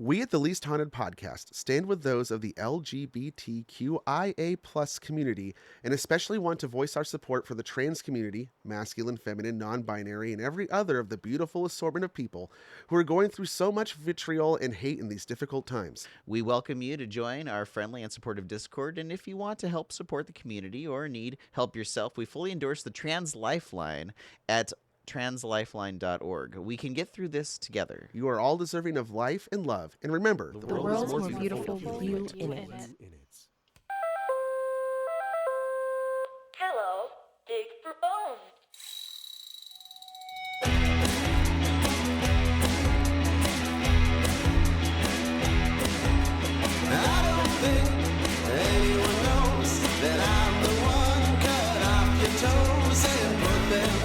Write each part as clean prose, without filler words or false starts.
We at the Least Haunted Podcast stand with those of the LGBTQIA+ community and especially want to voice our support for the trans community, masculine, feminine, non-binary, and every other of the beautiful assortment of people who are going through so much vitriol and hate in these difficult times. We welcome you to join our friendly and supportive Discord, and if you want to help support the community or need help yourself, we fully endorse the Trans Lifeline at translifeline.org. We can get through this together. You are all deserving of life and love, and remember, The world is more beautiful with you in it. Hello, dig for bones. I don't think anyone knows that I'm the one cut off your toes and put them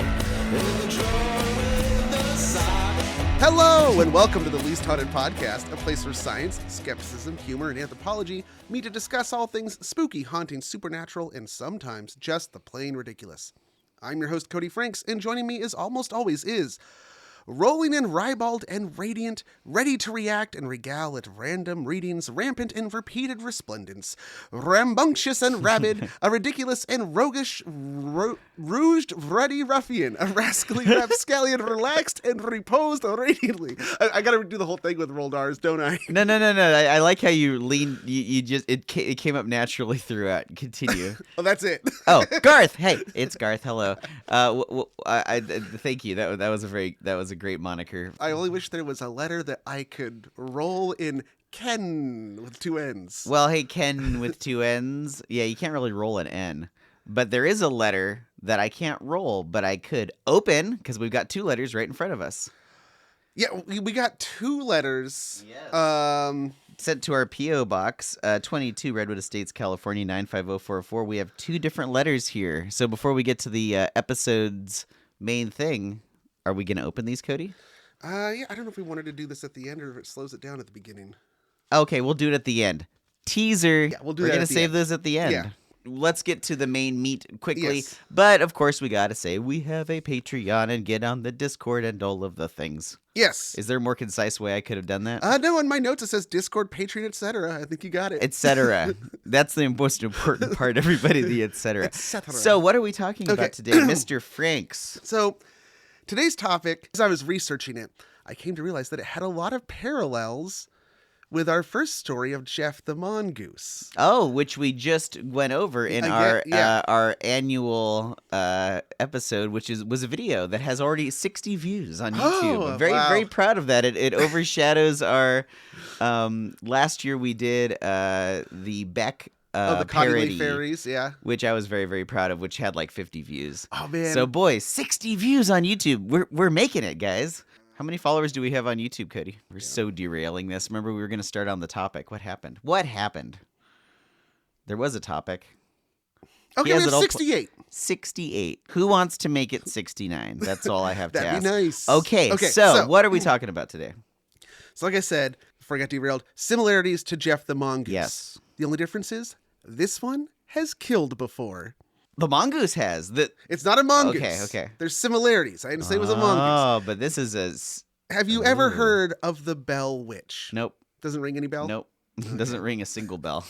in the drawer with the sock. Hello, and welcome to the Least Haunted Podcast, a place where science, skepticism, humor, and anthropology meet to discuss all things spooky, haunting, supernatural, and sometimes just the plain ridiculous. I'm your host, Cody Franks, and joining me as almost always is rolling in ribald and radiant, ready to react and regale at random readings, rampant in repeated resplendence, rambunctious and rabid, a ridiculous and roguish, rouged, ruddy ruffian, a rascally rapscallion, relaxed and reposed radiantly. I gotta do the whole thing with rolled R's, don't I? No. I like how you lean. You just it came up naturally throughout. Continue. Oh, that's it. Oh, Garth. Hey, it's Garth. Hello. I thank you. That was a great moniker. I only wish there was a letter that I could roll in Ken with two N's. Well, hey, Ken with two N's. Yeah, you can't really roll an N. But there is a letter that I can't roll, but I could open because we've got two letters right in front of us. Yeah, we got two letters. Yes. Sent to our P.O. Box, 22 Redwood Estates, California, 95044. We have two different letters here. So before we get to the episode's main thing, are we going to open these, Cody? Yeah, I don't know if we wanted to do this at the end or if it slows it down at the beginning. Okay, we'll do it at the end. Teaser. Yeah, we'll do We're that going at to the save end. those at the end. Yeah. Let's get to the main meat quickly. Yes. But, of course, we got to say we have a Patreon and get on the Discord and all of the things. Yes. Is there a more concise way I could have done that? No, in my notes it says Discord, Patreon, etc. I think you got it. Etc. That's the most important part, everybody, the etc. Etc. So what are we talking Okay. about today, Mr. Franks? So, today's topic, as I was researching it, I came to realize that it had a lot of parallels with our first story of Jeff the Mongoose. Oh, which we just went over in our annual episode, which was a video that has already 60 views on YouTube. Oh, Very, wow. very proud of that. It overshadows our last year we did the Beck The parody, Cottingley Fairies, yeah. which I was very, very proud of, which had like 50 views. Oh, man. So, boys, 60 views on YouTube. We're making it, guys. How many followers do we have on YouTube, Cody? We're so derailing this. Remember, we were going to start on the topic. What happened? There was a topic. Okay, He we has have it all 68. 68. Who wants to make it 69? That's all I have to That'd ask. be nice. Okay, Okay, so what are we talking about today? So like I said, before I got derailed, similarities to Jeff the Mongoose. Yes. The only difference is this one has killed before. The mongoose has. It's not a mongoose. Okay. There's similarities. I didn't say it was a mongoose. Oh, but this is Have you ever heard of the Bell Witch? Nope. Doesn't ring any bell? Nope. Doesn't ring a single bell.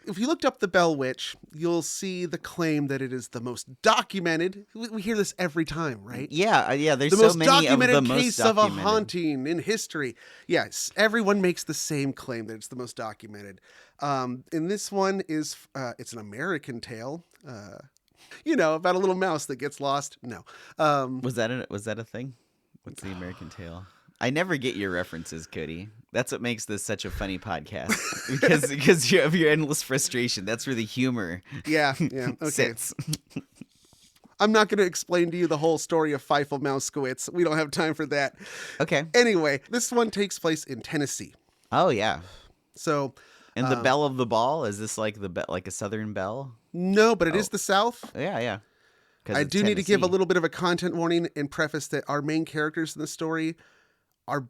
If you looked up the Bell Witch, you'll see the claim that it is the most documented. We hear this every time, right? Yeah. There's The so most many of documented the most case of a documented. haunting in history. Yes, everyone makes the same claim that it's the most documented. And this one is, it's an American tale. About a little mouse that gets lost. No. Was that a thing? What's the American tale? I never get your references, Cody. That's what makes this such a funny podcast because you have your endless frustration. That's where the humor Yeah. Okay. sits. I'm not going to explain to you the whole story of Feifel Mouskowitz. We don't have time for that. Okay. Anyway, this one takes place in Tennessee. Oh yeah. So, And the bell of the ball, is this like like a southern bell? no, but it is the South. Yeah. 'Cause I it's do need to give a Tennessee. little bit of a content warning and preface that our main characters in the story are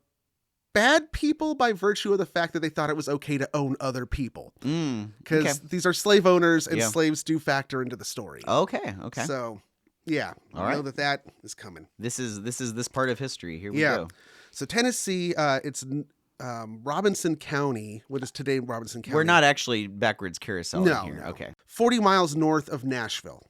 bad people by virtue of the fact that they thought it was okay to own other people. Because okay. these are slave owners and Yeah. slaves do factor into the story. Okay. So, yeah, All I know right. that is coming. This is this part of history. Here we Yeah. go. So Tennessee, it's Robinson County, what is today Robinson County. We're not actually backwards carousel No, here. no. Okay. 40 miles north of Nashville.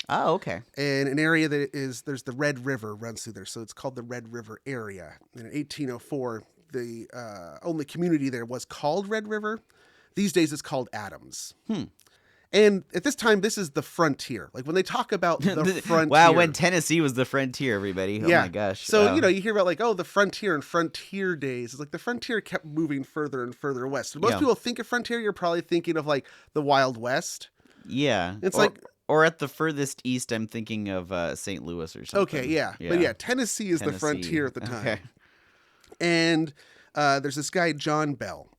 Oh, okay. And an area that there's the Red River runs through there. So it's called the Red River area. And in 1804, the only community there was called Red River. These days it's called Adams. And at this time, this is the frontier. Like when they talk about the frontier. Wow, when Tennessee was the frontier, everybody. Oh yeah. my gosh. So, Wow. you hear about like, the frontier and frontier days. It's like the frontier kept moving further and further west. When most Yeah. people think of frontier, you're probably thinking of like the Wild West. Yeah. It's or, like- or at the furthest east, I'm thinking of St. Louis or something. Okay, yeah. But yeah, Tennessee is the Tennessee. frontier at the time. Okay. And there's this guy, John Bell,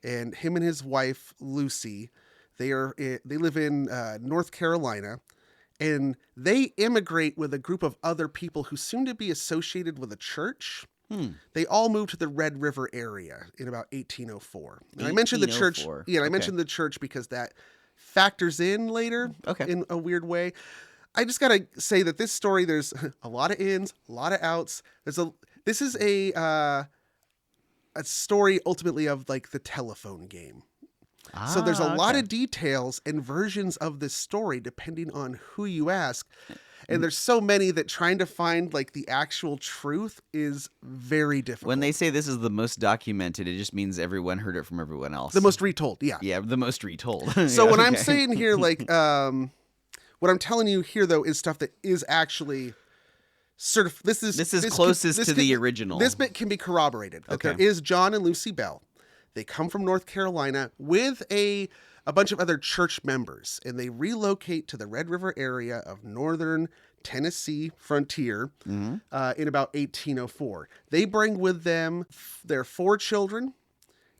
and him and his wife, Lucy, they live in North Carolina, and they immigrate with a group of other people who seem to be associated with a church. They all moved to the Red River area in about 1804. And I mentioned the church. 1804. Yeah, I Okay. mentioned the church because that factors in later in a weird way. I just got to say that this story, there's a lot of ins, a lot of outs. This is a story ultimately of like the telephone game. So there's a lot of details and versions of this story depending on who you ask. And there's so many that trying to find like the actual truth is very difficult. When they say this is the most documented, it just means everyone heard it from everyone else. The most retold, yeah. Yeah, the most retold. So Yeah, when I'm okay. saying here, like, what I'm telling you here though is stuff that is actually This is closest to the original. This bit can be corroborated. That Okay. there is John and Lucy Bell. They come from North Carolina with a bunch of other church members, and they relocate to the Red River area of northern Tennessee frontier in about 1804. They bring with them their 4 children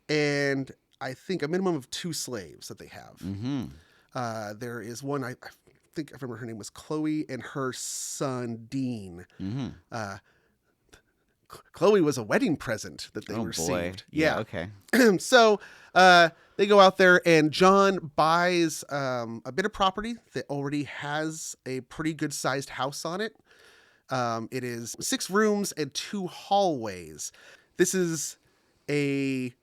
and I think a minimum of 2 slaves that they have. There is one, I think I remember her name was Chloe, and her son Dean. Chloe was a wedding present that they Oh, received. boy. Yeah, okay. So they go out there, and John buys a bit of property that already has a pretty good sized house on it. It is 6 rooms and 2 hallways. This is a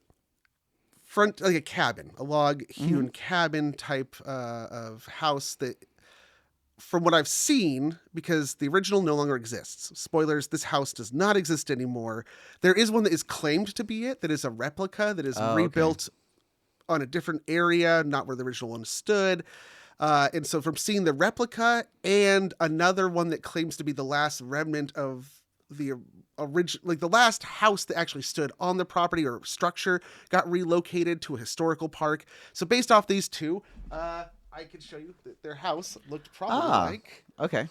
front, like a cabin, a log hewn cabin type of house that, from what I've seen, because the original no longer exists. Spoilers, this house does not exist anymore. There is one that is claimed to be it, that is a replica, that is rebuilt on a different area, not where the original one stood. And so from seeing the replica and another one that claims to be the last remnant of the original, like the last house that actually stood on the property or structure, got relocated to a historical park. So based off these two, I could show you that their house looked probably like Okay.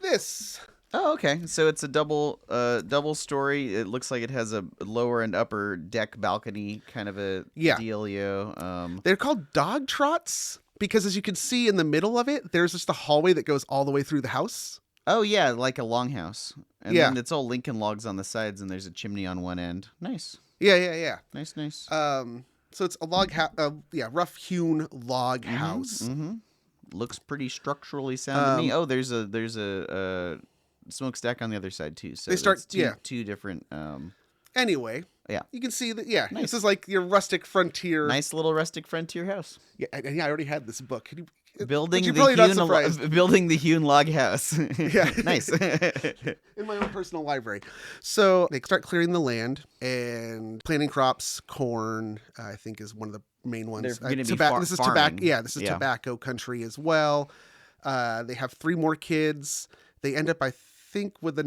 this. Oh, okay. So it's a double story. It looks like it has a lower and upper deck balcony kind of a dealio. They're called dog trots because, as you can see in the middle of it, there's just a hallway that goes all the way through the house. Oh yeah, like a longhouse. And Yeah. then it's all Lincoln logs on the sides, and there's a chimney on one end. Nice. Yeah. Nice. So it's a log rough hewn log house. Looks pretty structurally sound to me. Oh, there's a smokestack on the other side too. So They start- that's two different. Anyway, Yeah. you can see that. Yeah, this is like your rustic frontier. Nice little rustic frontier house. Yeah, I already had this book. Can you, Building you're the probably not hewn surprised. building the hewn log house. Yeah. Nice. In my own personal library. So they start clearing the land and planting crops. Corn, I think, is one of the main ones. They're gonna be This is tobacco. farming. Yeah, this is Yeah. tobacco country as well. They have 3 more kids. They end up, I think, with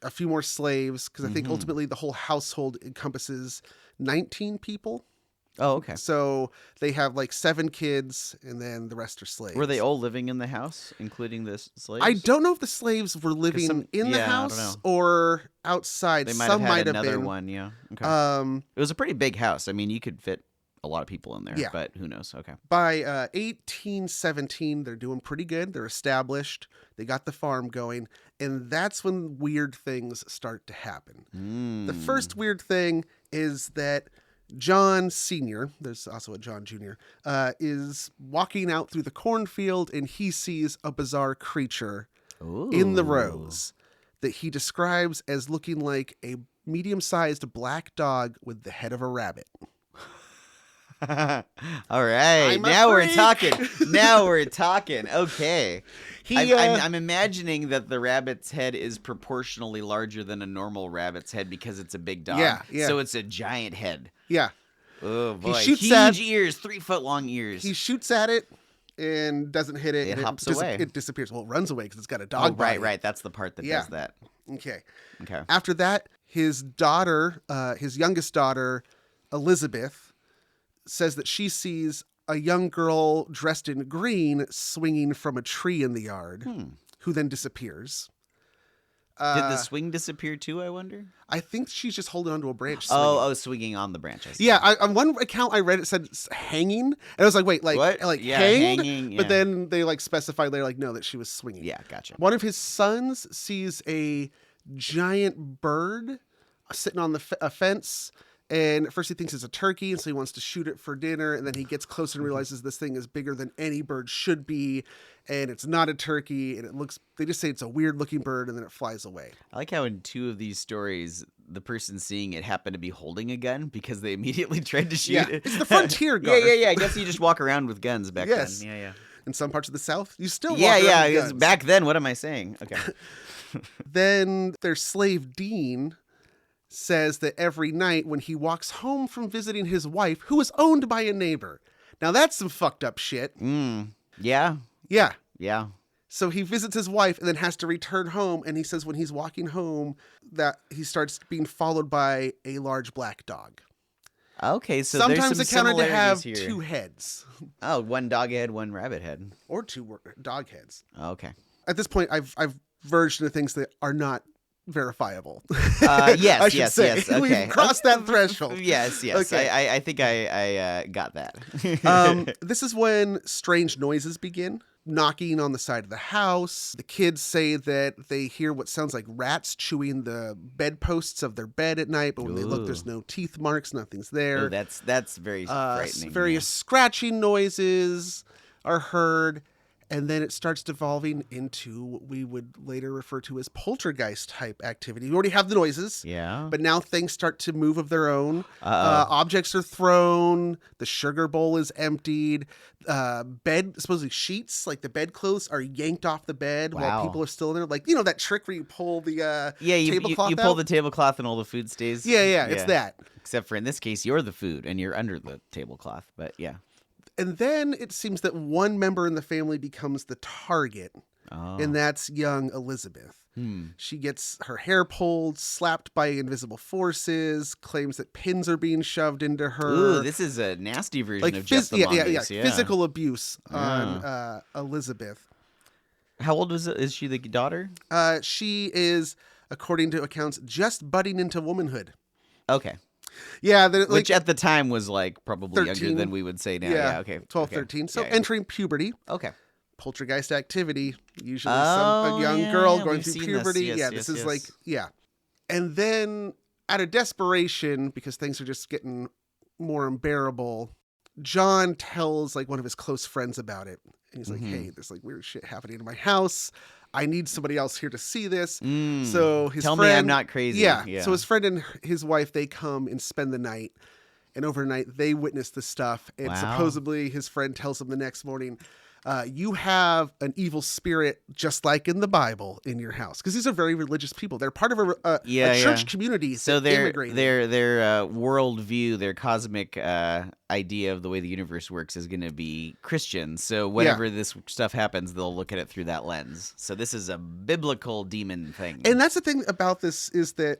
a few more slaves, because I think ultimately the whole household encompasses 19 people. Oh, okay. So they have like 7 kids, and then the rest are slaves. Were they all living in the house, including the slaves? I don't know if the slaves were living in the I don't house know. or outside. They might Some have might had have another been. one. Yeah. Okay. Um, It was a pretty big house. I mean, you could fit a lot of people in there. Yeah. But who knows? Okay. by 1817, they're doing pretty good. They're established. They got the farm going, and that's when weird things start to happen. The first weird thing is that John Sr., there's also a John Jr., is walking out through the cornfield, and he sees a bizarre creature in the rows that he describes as looking like a medium-sized black dog with the head of a rabbit. All right, I'm a now we're freak. talking. Now we're talking. Okay. He, I'm imagining that the rabbit's head is proportionally larger than a normal rabbit's head because it's a big dog. Yeah. So it's a giant head. Yeah. Oh boy! shoots Huge at- ears, 3-foot long ears. He shoots at it and doesn't hit it. It and hops away. It disappears. Well, it runs away because it's got a Oh, dog body. right. That's the part that Yeah. does that. Okay. Okay. After that, his daughter, his youngest daughter, Elizabeth, says that she sees a young girl dressed in green swinging from a tree in the yard, who then disappears. Did the swing disappear too? I wonder. I think she's just holding onto a branch. Swinging. Oh, swinging on the branch. I see. Yeah, on one account I read it said hanging, and I was like, wait, like What? like Yeah, hanged? hanging, yeah. But then they like specified later, like no, that she was swinging. Yeah, gotcha. One of his sons sees a giant bird sitting on a fence, and at first he thinks it's a turkey, and so he wants to shoot it for dinner, and then he gets closer and realizes this thing is bigger than any bird should be, and it's not a turkey, and they just say it's a weird looking bird, and then it flies away. I like how in 2 of these stories, the person seeing it happened to be holding a gun because they immediately tried to shoot Yeah, it. it's the frontier, Yeah. Garth. I guess you just walk around with guns back Yes. then. Yeah. In some parts of the South, you still walk Yeah, around yeah. with Because guns. back then, what am I saying? Okay. Then their slave Dean says that every night when he walks home from visiting his wife, who is owned by a neighbor. Now that's some fucked up shit. Yeah. Yeah. Yeah. So he visits his wife and then has to return home. And he says when he's walking home that he starts being followed by a large black dog. Okay, so Sometimes there's some accounted to have similarities here. 2 heads Oh, one dog head, one rabbit head. or 2 dog heads. Okay. At this point, I've verged into things that are not verifiable. Yes, I should yes, say. yes. Okay. We've crossed that threshold. Yes. Okay. I think I got that. This is when strange noises begin. Knocking on the side of the house. The kids say that they hear what sounds like rats chewing the bedposts of their bed at night, but when they look, there's no teeth marks, nothing's there. Oh, that's very frightening. Various scratching noises are heard, and then it starts devolving into what we would later refer to as poltergeist type activity. We already have the noises. Yeah. But now things start to move of their own. Objects are thrown. The sugar bowl is emptied. Supposedly sheets, like the bedclothes, are yanked off the bed Wow. while people are still in there. Like, you know, that trick where you pull the you tablecloth pull out? the tablecloth and all the food stays. Yeah, it's that. Except for in this case, you're the food and you're under the tablecloth. But yeah. And then it seems that one member in the family becomes the target, Oh. and that's young Elizabeth. She gets her hair pulled, slapped by invisible forces, claims that pins are being shoved into her. Ooh, this is a nasty version like of Jeff the Mongoose. Yeah. physical abuse on Elizabeth. How old is she? The daughter? She is, according to accounts, just budding into womanhood. Okay. Yeah, Which at the time was like probably 13. younger than we would say now. Yeah. Okay. 12, okay. 13. So Yeah, yeah. entering puberty. Okay. Poltergeist activity, usually Oh, a young yeah, girl yeah, going we've through seen this. puberty. Yes, yeah, yes, this is like, yes. yeah. And then out of desperation, because things are just getting more unbearable, John tells like one of his close friends about it. And he's like, hey, there's like weird shit happening in my house. I need somebody else here to see this. So his Tell friend, me I'm not crazy. Yeah. So his friend and his wife, they come and spend the night. And overnight, they witness this stuff. And Wow. supposedly his friend tells him the next morning, you have an evil spirit just like in the Bible in your house. Because these are very religious people. They're part of a church community. So that immigrated. their worldview, their cosmic idea of the way the universe works is going to be Christian. So whenever this stuff happens, they'll look at it through that lens. So this is a biblical demon thing. And that's the thing about this is that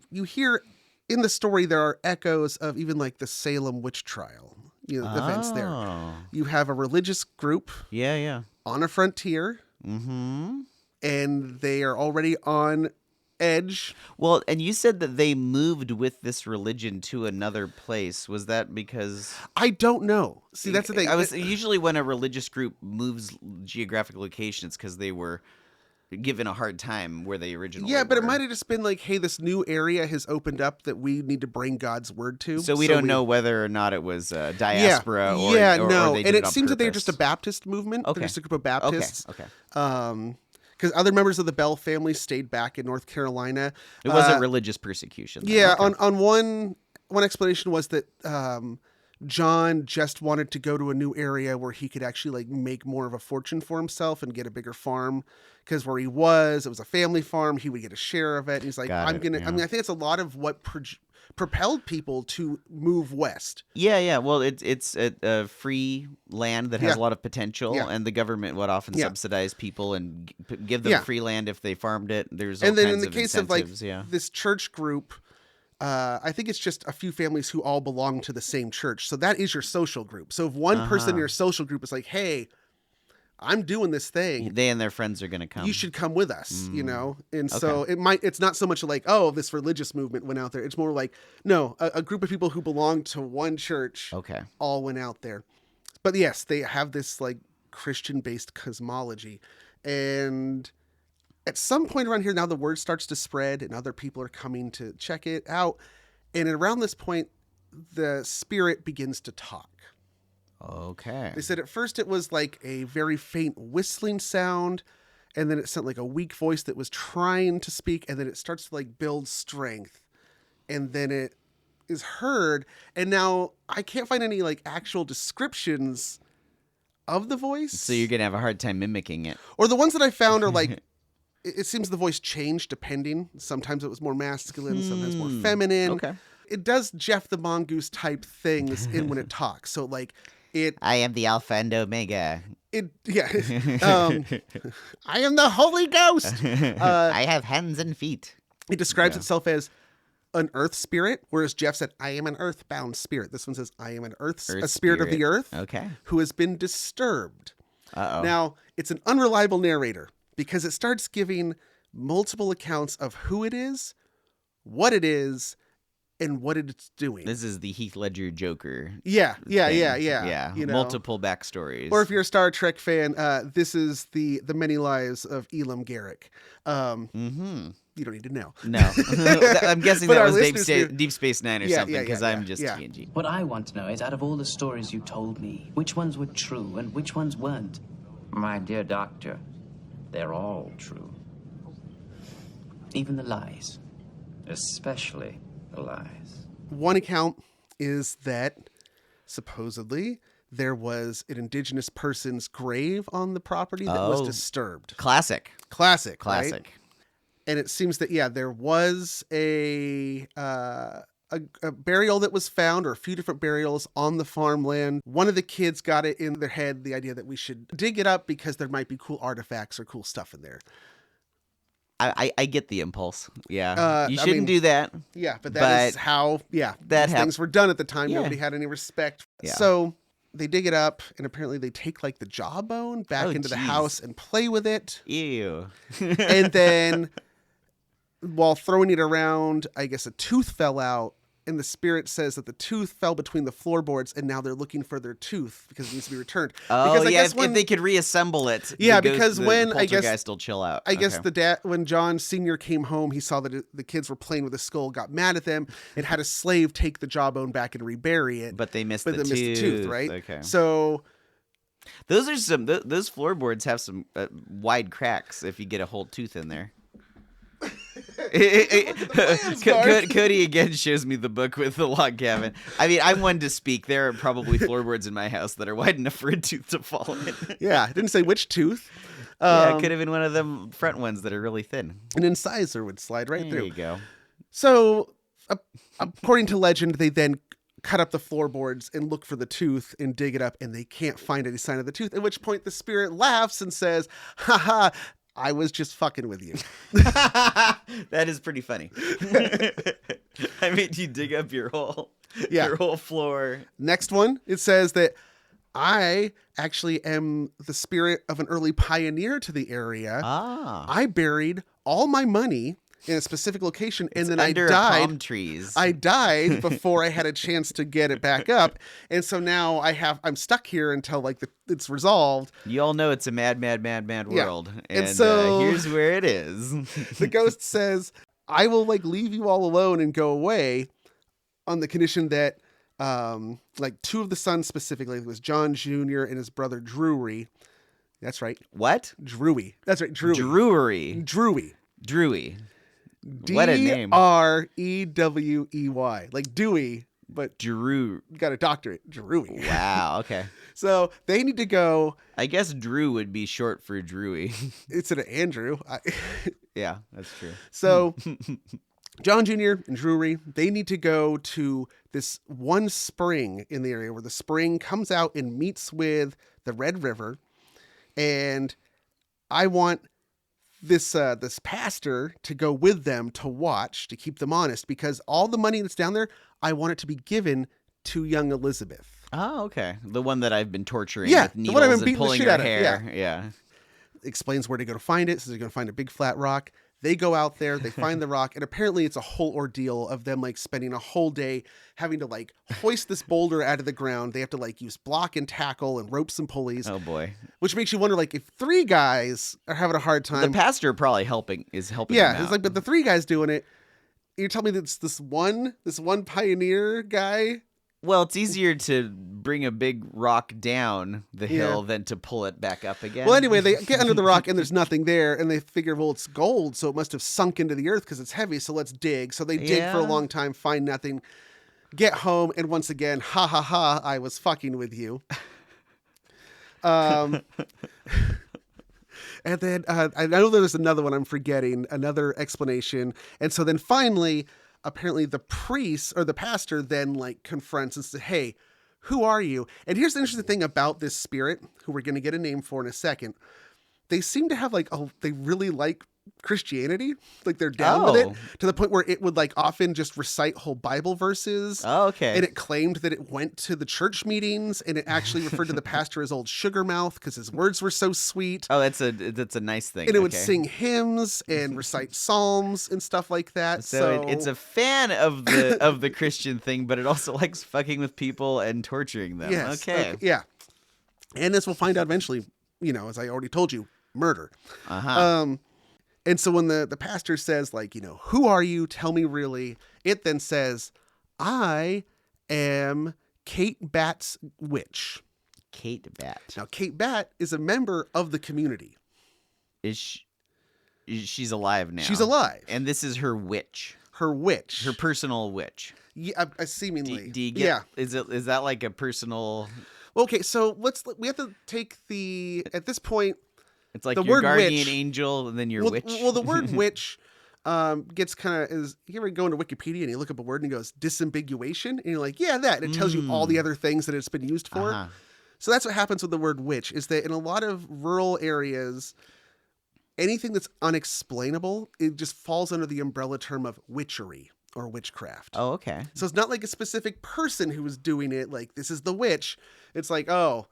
you hear in the story, there are echoes of even like the Salem witch trial, events there. You have a religious group Yeah. on a frontier, and they are already on edge. Well, and you said that they moved with this religion to another place. Was that because I don't know. See, that's the thing. I was usually when a religious group moves geographic locations because they were given a hard time where they originally Yeah, but it were. might have just been like, hey, this new area has opened up that we need to bring God's word to. So we don't know whether or not it was diaspora or no. they did And it on seems that they're purpose. just a Baptist movement. Okay. They're just a group of Baptists. Okay. because other members of the Bell family stayed back in North Carolina. It wasn't religious persecution. Then. Yeah, Okay. on one explanation was that John just wanted to go to a new area where he could actually like make more of a fortune for himself and get a bigger farm, because where he was, it was a family farm. He would get a share of it. And he's like, Got I'm it, gonna. yeah. I mean, I think it's a lot of what propelled people to move west. Yeah. Well, it's a free land that has Yeah. a lot of potential, Yeah. and the government would often Yeah. subsidize people and give them Yeah. free land if they farmed it. There's all And then kinds in the of case of like incentives, yeah. this church group, I think it's just a few families who all belong to the same church. So that is your social group. So if one person in your social group is like, hey, I'm doing this thing, They and their friends are going to come. you should come with us, you know? And Okay. so it's not so much like, oh, this religious movement went out there. It's more like, no, a group of people who belong to one church Okay. all went out there. But yes, they have this like Christian-based cosmology. And at some point around here, now the word starts to spread and other people are coming to check it out. And around this point, the spirit begins to talk. Okay. They said at first it was like a very faint whistling sound, and then it sounded like a weak voice that was trying to speak, and then it starts to like build strength, and then it is heard. And now I can't find any like actual descriptions of the voice. So you're going to have a hard time mimicking it. Or the ones that I found are like, it seems the voice changed depending. Sometimes it was more masculine, sometimes more feminine. Okay. It does Jeff the Mongoose type things in when it talks. So like it I am the Alpha and Omega. yeah. I am the Holy Ghost. I have hands and feet. It describes itself as an earth spirit, whereas Jeff said, I am an earthbound spirit. This one says, I am an Earth a spirit of the earth Okay. who has been disturbed. Uh-oh. Now, it's an unreliable narrator because it starts giving multiple accounts of who it is, what it is, and what it's doing. This is the Heath Ledger Joker. Yeah. thing. Yeah. You know? Multiple backstories. Or if you're a Star Trek fan, this is the many lives of Elam Garrick. You don't need to know. No. I'm guessing But that our was listeners do. Deep Space Nine or Yeah, something, yeah, because yeah, I'm just yeah. TNG. What I want to know is, out of all the stories you told me, which ones were true and which ones weren't? My dear doctor, they're all true, Even the lies. especially the lies. One account is that supposedly there was an indigenous person's grave on the property that was Oh. disturbed. Classic. Classic, right? Classic. And it seems that there was a burial that was found, or a few different burials on the farmland. One of the kids got it in their head, the idea that we should dig it up because there might be cool artifacts or cool stuff in there. I get the impulse. Yeah. You I shouldn't mean, do that. Yeah, but that is But how that these things were done at the time. Yeah. Nobody had any respect. Yeah. So they dig it up, and apparently they take like the jawbone back Oh, into the geez. house and play with it. Ew. And then while throwing it around, I guess a tooth fell out, and the spirit says that the tooth fell between the floorboards, and now they're looking for their tooth because it needs to be returned. Oh, because I yeah. guess If they could reassemble it. Yeah, the ghost- because the when, I guess- poltergeist will chill out. I guess Okay. the dad, when John Sr. came home, he saw that the kids were playing with the skull, got mad at them, and had a slave take the jawbone back and rebury it. But they missed But the they tooth. missed the tooth, right? Okay. So Those are some. Those floorboards have some wide cracks if you get a whole tooth in there. Cody again shows me the book with the log cabin. I mean, I'm one to speak. There are probably floorboards in my house that are wide enough for a tooth to fall in. yeah, I didn't say which tooth. Yeah, it could have been one of them front ones that are really thin. An incisor would slide right There through. you go. So, according to legend, they then cut up the floorboards and look for the tooth and dig it up, and they can't find any sign of the tooth. At which point, the spirit laughs and says, "Ha ha! I was just fucking with you." That is pretty funny. I made you dig up your whole floor. Next one, it says that I actually am the spirit of an early pioneer to the area. Ah, I buried all my money in a specific location, and then I under died. palm trees. I died before I had a chance to get it back up, and so now I'm stuck here until like it's resolved. You all know it's a mad Yeah. world, And so- here's where it is. The ghost says, "I will like leave you all alone and go away," on the condition that like two of the sons specifically, it was John Jr. and his brother Drury. That's right. What? Drewy. That's right. Drewy. Drewery. Drewy. Drewy. What a name. Drewey. Like Dewey, but Drew. got a doctorate. Drewy. Wow. Okay. So they need to go. I guess Drew would be short for Drewy. It's an Andrew. Yeah, that's true. So John Jr. and Drury, they need to go to this one spring in the area where the spring comes out and meets with the Red River. And I want this pastor to go with them to watch, to keep them honest, because all the money that's down there, I want it to be given to young Elizabeth. Oh, okay. The one that I've been torturing Yeah, with the one I've needles been and beating the pulling shit her out of, hair. Yeah. Explains where to go to find it. So they're going to find a big flat rock. They go out there, they find the rock, and apparently it's a whole ordeal of them like spending a whole day having to like hoist this boulder out of the ground. They have to like use block and tackle and ropes and pulleys. Oh boy. Which makes you wonder, like, if 3 guys are having a hard time. The pastor probably is helping. Yeah, them it's out. like, but the 3 guys doing it. You're telling me that it's this one pioneer guy. Well, it's easier to bring a big rock down the hill than to pull it back up again. Well, anyway, they get under the rock and there's nothing there, and they figure, well, it's gold, so it must have sunk into the earth because it's heavy. So let's dig. So they dig for a Yeah. long time, find nothing, get home, and once again, ha ha ha, I was fucking with you. And then I know there's another one I'm forgetting, another explanation. And so then finally, apparently the priest or the pastor then like confronts and says, hey, who are you? And here's the interesting thing about this spirit, who we're going to get a name for in a second. They seem to have like, they really like Christianity. Like they're down with it to the point where it would like often just recite whole Bible verses. Oh, okay. And it claimed that it went to the church meetings, and it actually referred to the pastor as old sugar mouth because his words were so sweet. Oh, that's a nice thing. And it would sing hymns and recite psalms and stuff like that. So it's a fan of the Christian thing, but it also likes fucking with people and torturing them. yes, Okay. yeah. And as we'll find out eventually, as I already told you, murder. Uh-huh. And so when the pastor says, like, who are you? Tell me really. It then says, I am Kate Bat's witch. Kate Bat. Now, Kate Bat is a member of the community. She's alive now. She's alive. And this is her witch. Her witch. Her personal witch. Yeah, seemingly. Do you get? Yeah. Is that like a personal? Okay, so we have to take at this point. It's like the your word guardian witch, angel and then your well, witch. Well, the word witch gets kind of you ever go into Wikipedia and you look up a word and it goes disambiguation and you're like, yeah, that. And it tells you all the other things that it's been used for. Uh-huh. So that's what happens with the word witch, is that in a lot of rural areas, anything that's unexplainable, it just falls under the umbrella term of witchery or witchcraft. Oh, okay. So it's not like a specific person who was doing it, like this is the witch. It's like, oh,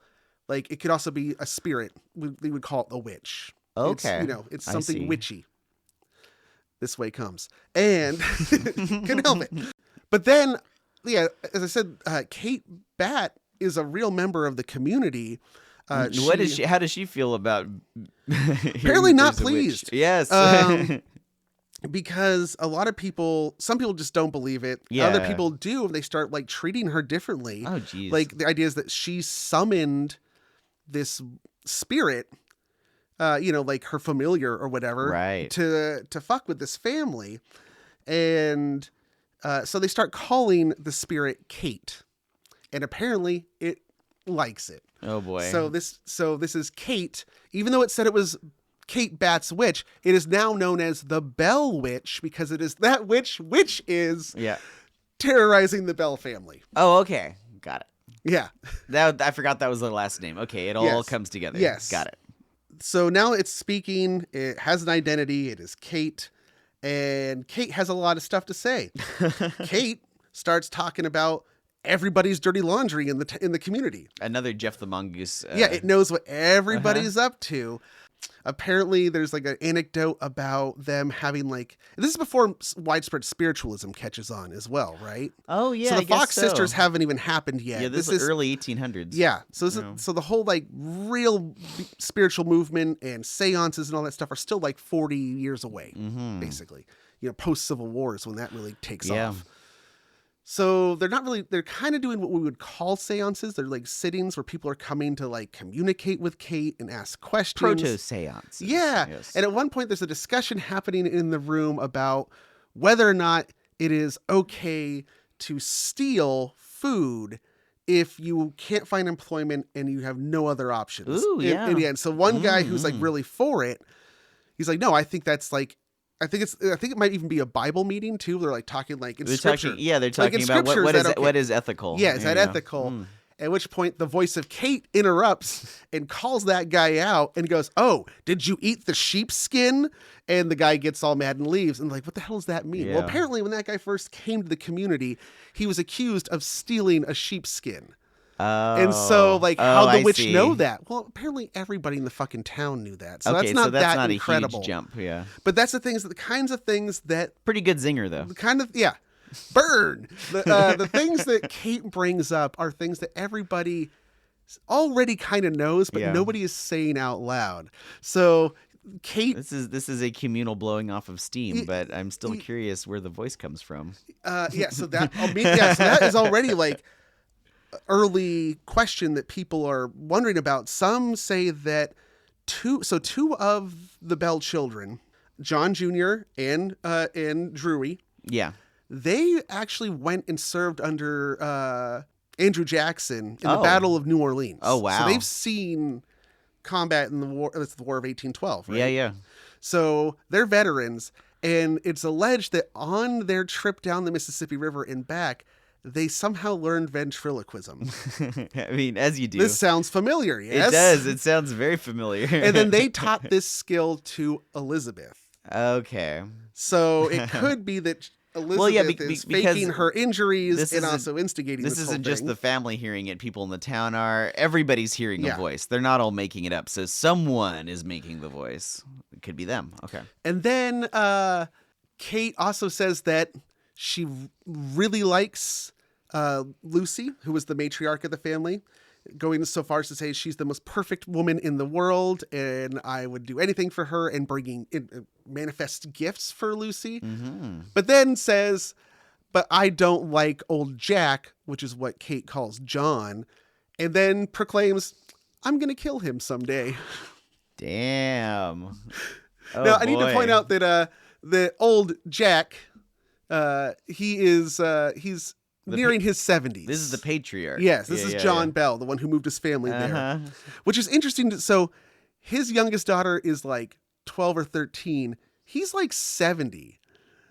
like it could also be a spirit. We would call it a witch. Okay. It's I something see. witchy. This way comes. And couldn't help it. But then, yeah, as I said, Kate Bat is a real member of the community. What is she? How does she feel about? Apparently not pleased. Yes. Because a lot of people, some people just don't believe it. Yeah. Other people do, and they start like treating her differently. Oh, geez. Like the idea is that she summoned this spirit, like her familiar or whatever, Right. to fuck with this family. And so they start calling the spirit Kate. And apparently it likes it. Oh boy. So this is Kate, even though it said it was Kate Bat's witch, it is now known as the Bell Witch because it is that witch which is Yeah. terrorizing the Bell family. Oh, okay. Got it. Yeah. I forgot that was the last name. Okay, it all Yes. comes together. Yes. Got it. So now it's speaking, it has an identity, it is Kate, and Kate has a lot of stuff to say. Kate starts talking about everybody's dirty laundry in the community. Another Jeff the Mongoose. Yeah, it knows what everybody's up to. Apparently, there's like an anecdote about them having this is before widespread spiritualism catches on as well, right? Oh yeah. So I the guess Fox sisters haven't even happened yet. Yeah, this is early 1800s. Yeah, so so the whole real spiritual movement and seances and all that stuff are still 40 years away, basically. Post Civil War is when that really takes Yeah. off. So they're kind of doing what we would call seances. They're like sittings where people are coming to like communicate with Kate and ask questions. Proto-seances. Yeah. Yes. And at one point there's a discussion happening in the room about whether or not it is okay to steal food if you can't find employment and you have no other options. Ooh, yeah. In the end. So one guy who's like really for it, he's like, no, I think that's like, I think it might even be a Bible meeting too. They're like talking like in scripture. They're talking in about scripture, what is ethical. Yeah, is that ethical? At which point the voice of Kate interrupts and calls that guy out and goes, "Oh, did you eat the sheepskin?" And the guy gets all mad and leaves. And like, what the hell does that mean? Yeah. Well, apparently when that guy first came to the community, he was accused of stealing a sheepskin. Oh. And so, like, how'd I the witch see. know that? Well, apparently everybody in the fucking town knew that. So Okay, that's not that not incredible. a huge jump. Yeah. But that's the kinds of things that Pretty good zinger, though. burn. The things that Kate brings up are things that everybody already kind of knows, but Yeah. nobody is saying out loud. So Kate, This is a communal blowing off of steam, but I'm still curious where the voice comes from. so that is already like early question that people are wondering about. Some say that two of the Bell children, John Jr. and Drewy, Yeah. they actually went and served under Andrew Jackson in the Oh. Battle of New Orleans. Oh, wow. So they've seen combat in the war. It's the War of 1812, right? Yeah. So they're veterans, and it's alleged that on their trip down the Mississippi River and back, they somehow learned ventriloquism. I mean, as you do. This sounds familiar, yes? It does. It sounds very familiar. And then they taught this skill to Elizabeth. Okay. So it could be that Elizabeth is because faking her injuries this and isn't- also instigating this whole isn't just thing. the family hearing it, people in the town are. Everybody's hearing Yeah. a voice. They're not all making it up. So someone is making the voice. It could be them. Okay. And then Kate also says that she really likes Lucy, who was the matriarch of the family, going so far as to say she's the most perfect woman in the world, and I would do anything for her, and bringing manifest gifts for Lucy. But then says, but I don't like old Jack, which is what Kate calls John, and then proclaims, I'm going to kill him someday. Damn. Oh, Now, I need to boy. point out that the old Jack, he's nearing his 70s. This is the patriarch. Yes, this Yeah, is yeah, John yeah. Bell, the one who moved his family there. Uh-huh. Which is interesting. So his youngest daughter is like 12 or 13. He's like 70,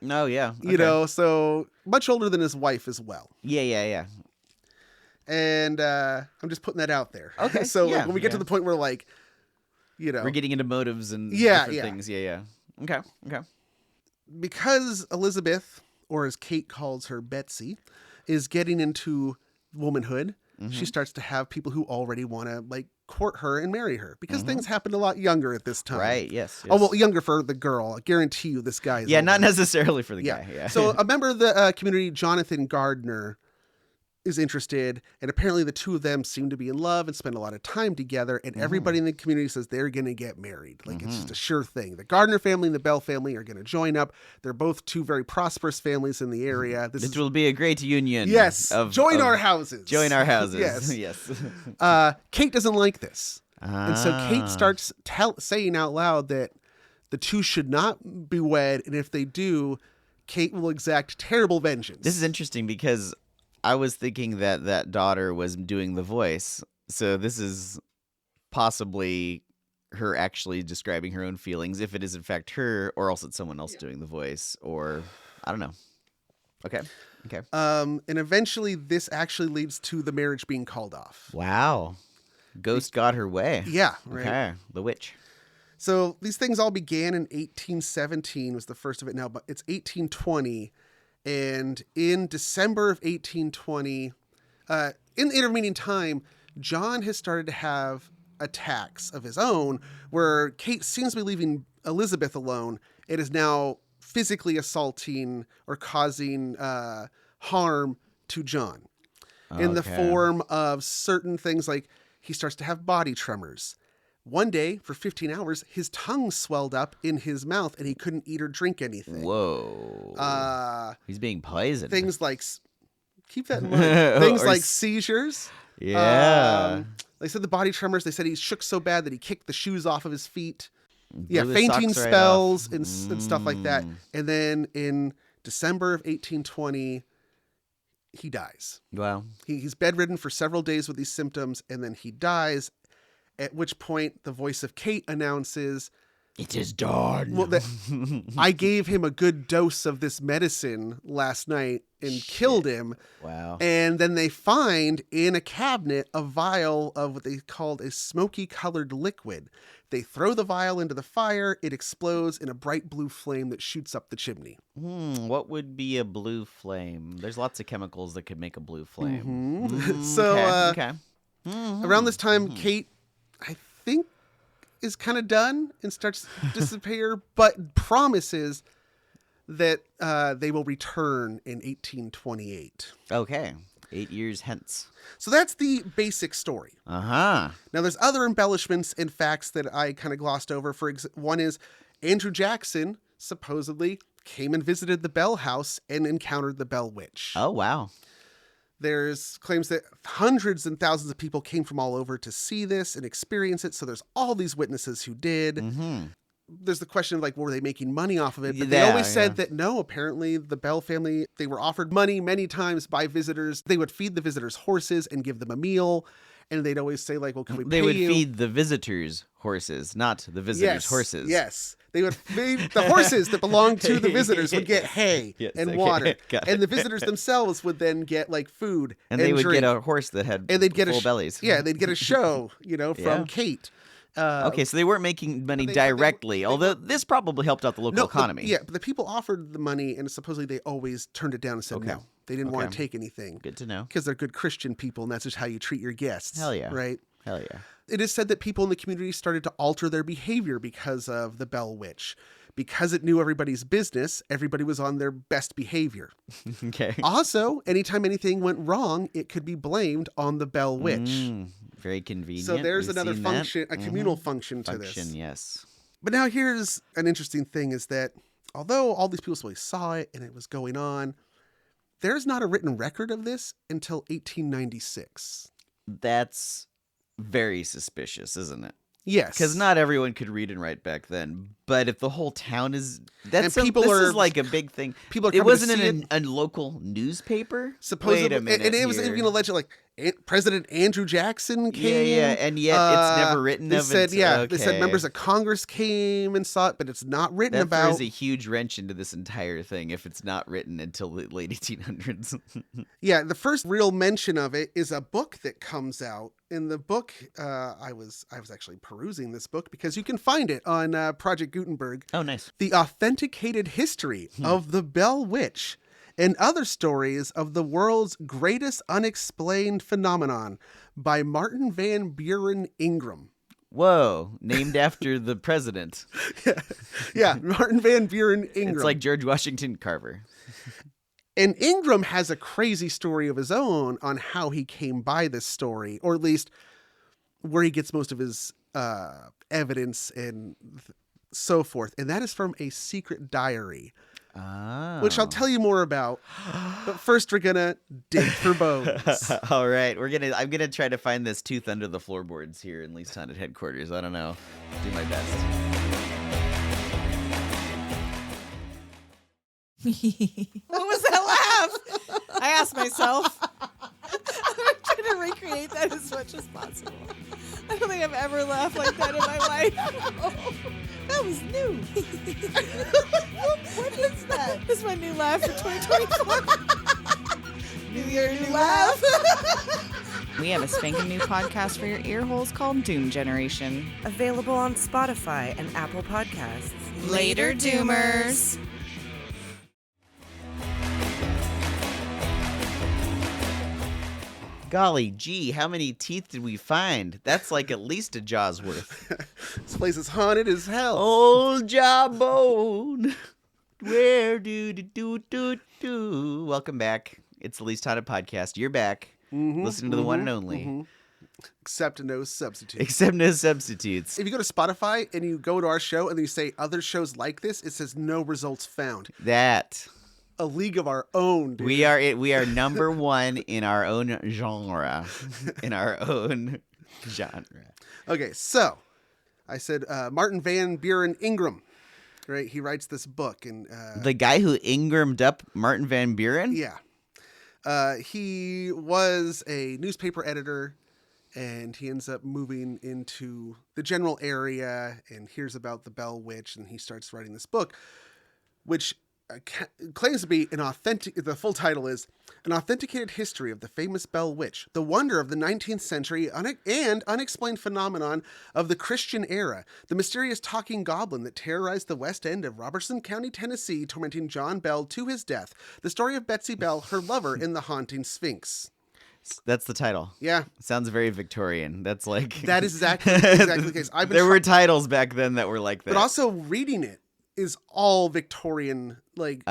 Oh, yeah. you know, so much older than his wife as well. Yeah. And I'm just putting that out there. Okay, So like, yeah, when we get to yeah. the point where like, you know, We're getting into motives and Yeah, different yeah. things. Yeah. Okay. because Elizabeth, or as Kate calls her, Betsy, is getting into womanhood, she starts to have people who already want to like court her and marry her because things happened a lot younger at this time. Right. Yes. Oh, well, younger for the girl. I guarantee you this guy is Yeah, older. not necessarily for the guy. Yeah. So a member of the community, Jonathan Gardner, is interested, and apparently the two of them seem to be in love and spend a lot of time together, and everybody in the community says they're going to get married. Like, it's just a sure thing. The Gardner family and the Bell family are going to join up. They're both two very prosperous families in the area. This This is, will be a great union. yes, join our houses. houses. Join our houses. Yes. Yes. Kate doesn't like this. And so Kate Ah. starts saying out loud that the two should not be wed, and if they do, Kate will exact terrible vengeance. This is interesting because I was thinking that daughter was doing the voice. So this is possibly her actually describing her own feelings, if it is in fact her, or else it's someone else doing the voice, or I don't know. Okay. And eventually this actually leads to the marriage being called off. Wow. Ghost got her way. Yeah, right. Okay. The witch. So these things all began in 1817 was the first of it now, but it's 1820. And in December of 1820, in the intervening time, John has started to have attacks of his own where Kate seems to be leaving Elizabeth alone. It is now physically assaulting or causing harm to John in the Okay. form of certain things like he starts to have body tremors. One day, for 15 hours, his tongue swelled up in his mouth and he couldn't eat or drink anything. Whoa. He's being poisoned. Things like keep that in mind. Things Or like s- seizures. Yeah. They said the body tremors. They said he shook so bad that he kicked the shoes off of his feet. Yeah, Blew his fainting socks right spells off. and stuff like that. And then in December of 1820, he dies. Wow. He's bedridden for several days with these symptoms, and then he dies, at which point the voice of Kate announces, It is done. well, that I gave him a good dose of this medicine last night and killed him. Wow. And then they find in a cabinet a vial of what they called a smoky colored liquid. They throw the vial into the fire. It explodes in a bright blue flame that shoots up the chimney. What would be a blue flame? There's lots of chemicals that could make a blue flame. So okay. around this time, Kate, I think, is kind of done and starts to disappear, but promises that they will return in 1828. Okay. 8 years hence. So that's the basic story. Uh-huh. Now, there's other embellishments and facts that I kind of glossed over. One is Andrew Jackson supposedly came and visited the Bell House and encountered the Bell Witch. Oh, wow. There's claims that hundreds and thousands of people came from all over to see this and experience it. So there's all these witnesses who did. Mm-hmm. There's the question of like, were they making money off of it? But they Yeah, always said yeah. that no, apparently the Bell family, they were offered money many times by visitors. They would feed the visitors horses and give them a meal. And they'd always say like, well, can we They pay would you? feed the visitors horses, not the visitors horses. Yes. They would feed the horses that belonged to the visitors would get hay Yes, and okay. water. Got And the it. visitors themselves would then get like food And they would drink. get a horse that had and they'd get full a bellies. Yeah, they'd get a show, from Yeah. Kate. Okay, so they weren't making money but they- directly, although this probably helped out the local economy. But the people offered the money, and supposedly they always turned it down and said Okay. no. They didn't want Okay. to take anything Good to know. because they're good Christian people, and that's just how you treat your guests. Hell yeah. Right? Hell yeah. It is said that people in the community started to alter their behavior because of the Bell Witch. Because it knew everybody's business, everybody was on their best behavior. Okay. Also, anytime anything went wrong, it could be blamed on the Bell Witch. Very convenient. So there's We've another seen that. function, a communal function to Function, this. yes. But now here's an interesting thing is that although all these people supposedly saw it and it was going on, there's not a written record of this until 1896. That's very suspicious, isn't it? Yes. Because not everyone could read and write back then. But if the whole town is, that's And people this are- is like a big thing. people are It coming to wasn't see in a local newspaper. supposedly, Wait a minute and it was here. even alleged like President Andrew Jackson Yeah, came. yeah, and yet it's never written They of said, it. yeah, they said Okay. members of Congress came and saw it, but it's not written That about. throws a huge wrench into this entire thing if it's not written until the late 1800s. Yeah, the first real mention of it is a book that comes out. In the book, I was actually perusing this book because you can find it on Project Gutenberg. Oh, nice. The Authenticated History of the Bell Witch and Other Stories of the World's Greatest Unexplained Phenomenon by Martin Van Buren Ingram. Whoa, named after the president. Yeah, Martin Van Buren Ingram. It's like George Washington Carver. And Ingram has a crazy story of his own on how he came by this story, or at least where he gets most of his evidence and so forth. And that is from a secret diary, which I'll tell you more about. But first, we're gonna dig for bones. All right, I'm gonna try to find this tooth under the floorboards here in Least Haunted headquarters. I don't know. Do my best. What was that laugh? I asked myself. I'm trying to recreate that as much as possible. I don't think I've ever laughed like that in my life. That was new. What is that? This is my new laugh for 2024. New Year, new laugh. We have a spanking new podcast for your ear holes called Doom Generation. Available on Spotify and Apple Podcasts. Later, Doomers. Golly gee, how many teeth did we find? That's like at least a jaw's worth. This place is haunted as hell. Old jawbone. Where do. Welcome back. It's the Least Haunted podcast. You're back. Listening to the one and only. Except no substitute. Except no substitutes. If you go to Spotify and you go to our show and then you say other shows like this, it says no results found. That. a league of our own. Dude. We are number one in our own genre. In our own genre. Okay, so I said Martin Van Buren Ingram, right? He writes this book, and The guy who Ingrammed up Martin Van Buren? yeah, he was a newspaper editor, and he ends up moving into the general area and hears about the Bell Witch, and he starts writing this book, which claims to be the full title is An Authenticated History of the Famous Bell Witch, the Wonder of the 19th Century and Unexplained Phenomenon of the Christian Era, the mysterious talking goblin that terrorized the west end of Robertson County, Tennessee, tormenting John Bell to his death, the story of Betsy Bell, her lover, in the haunting Sphinx. That's the title. Yeah. Sounds very Victorian. That's like... That is exactly the case. There were titles back then that were like that. But also reading it is all Victorian, like,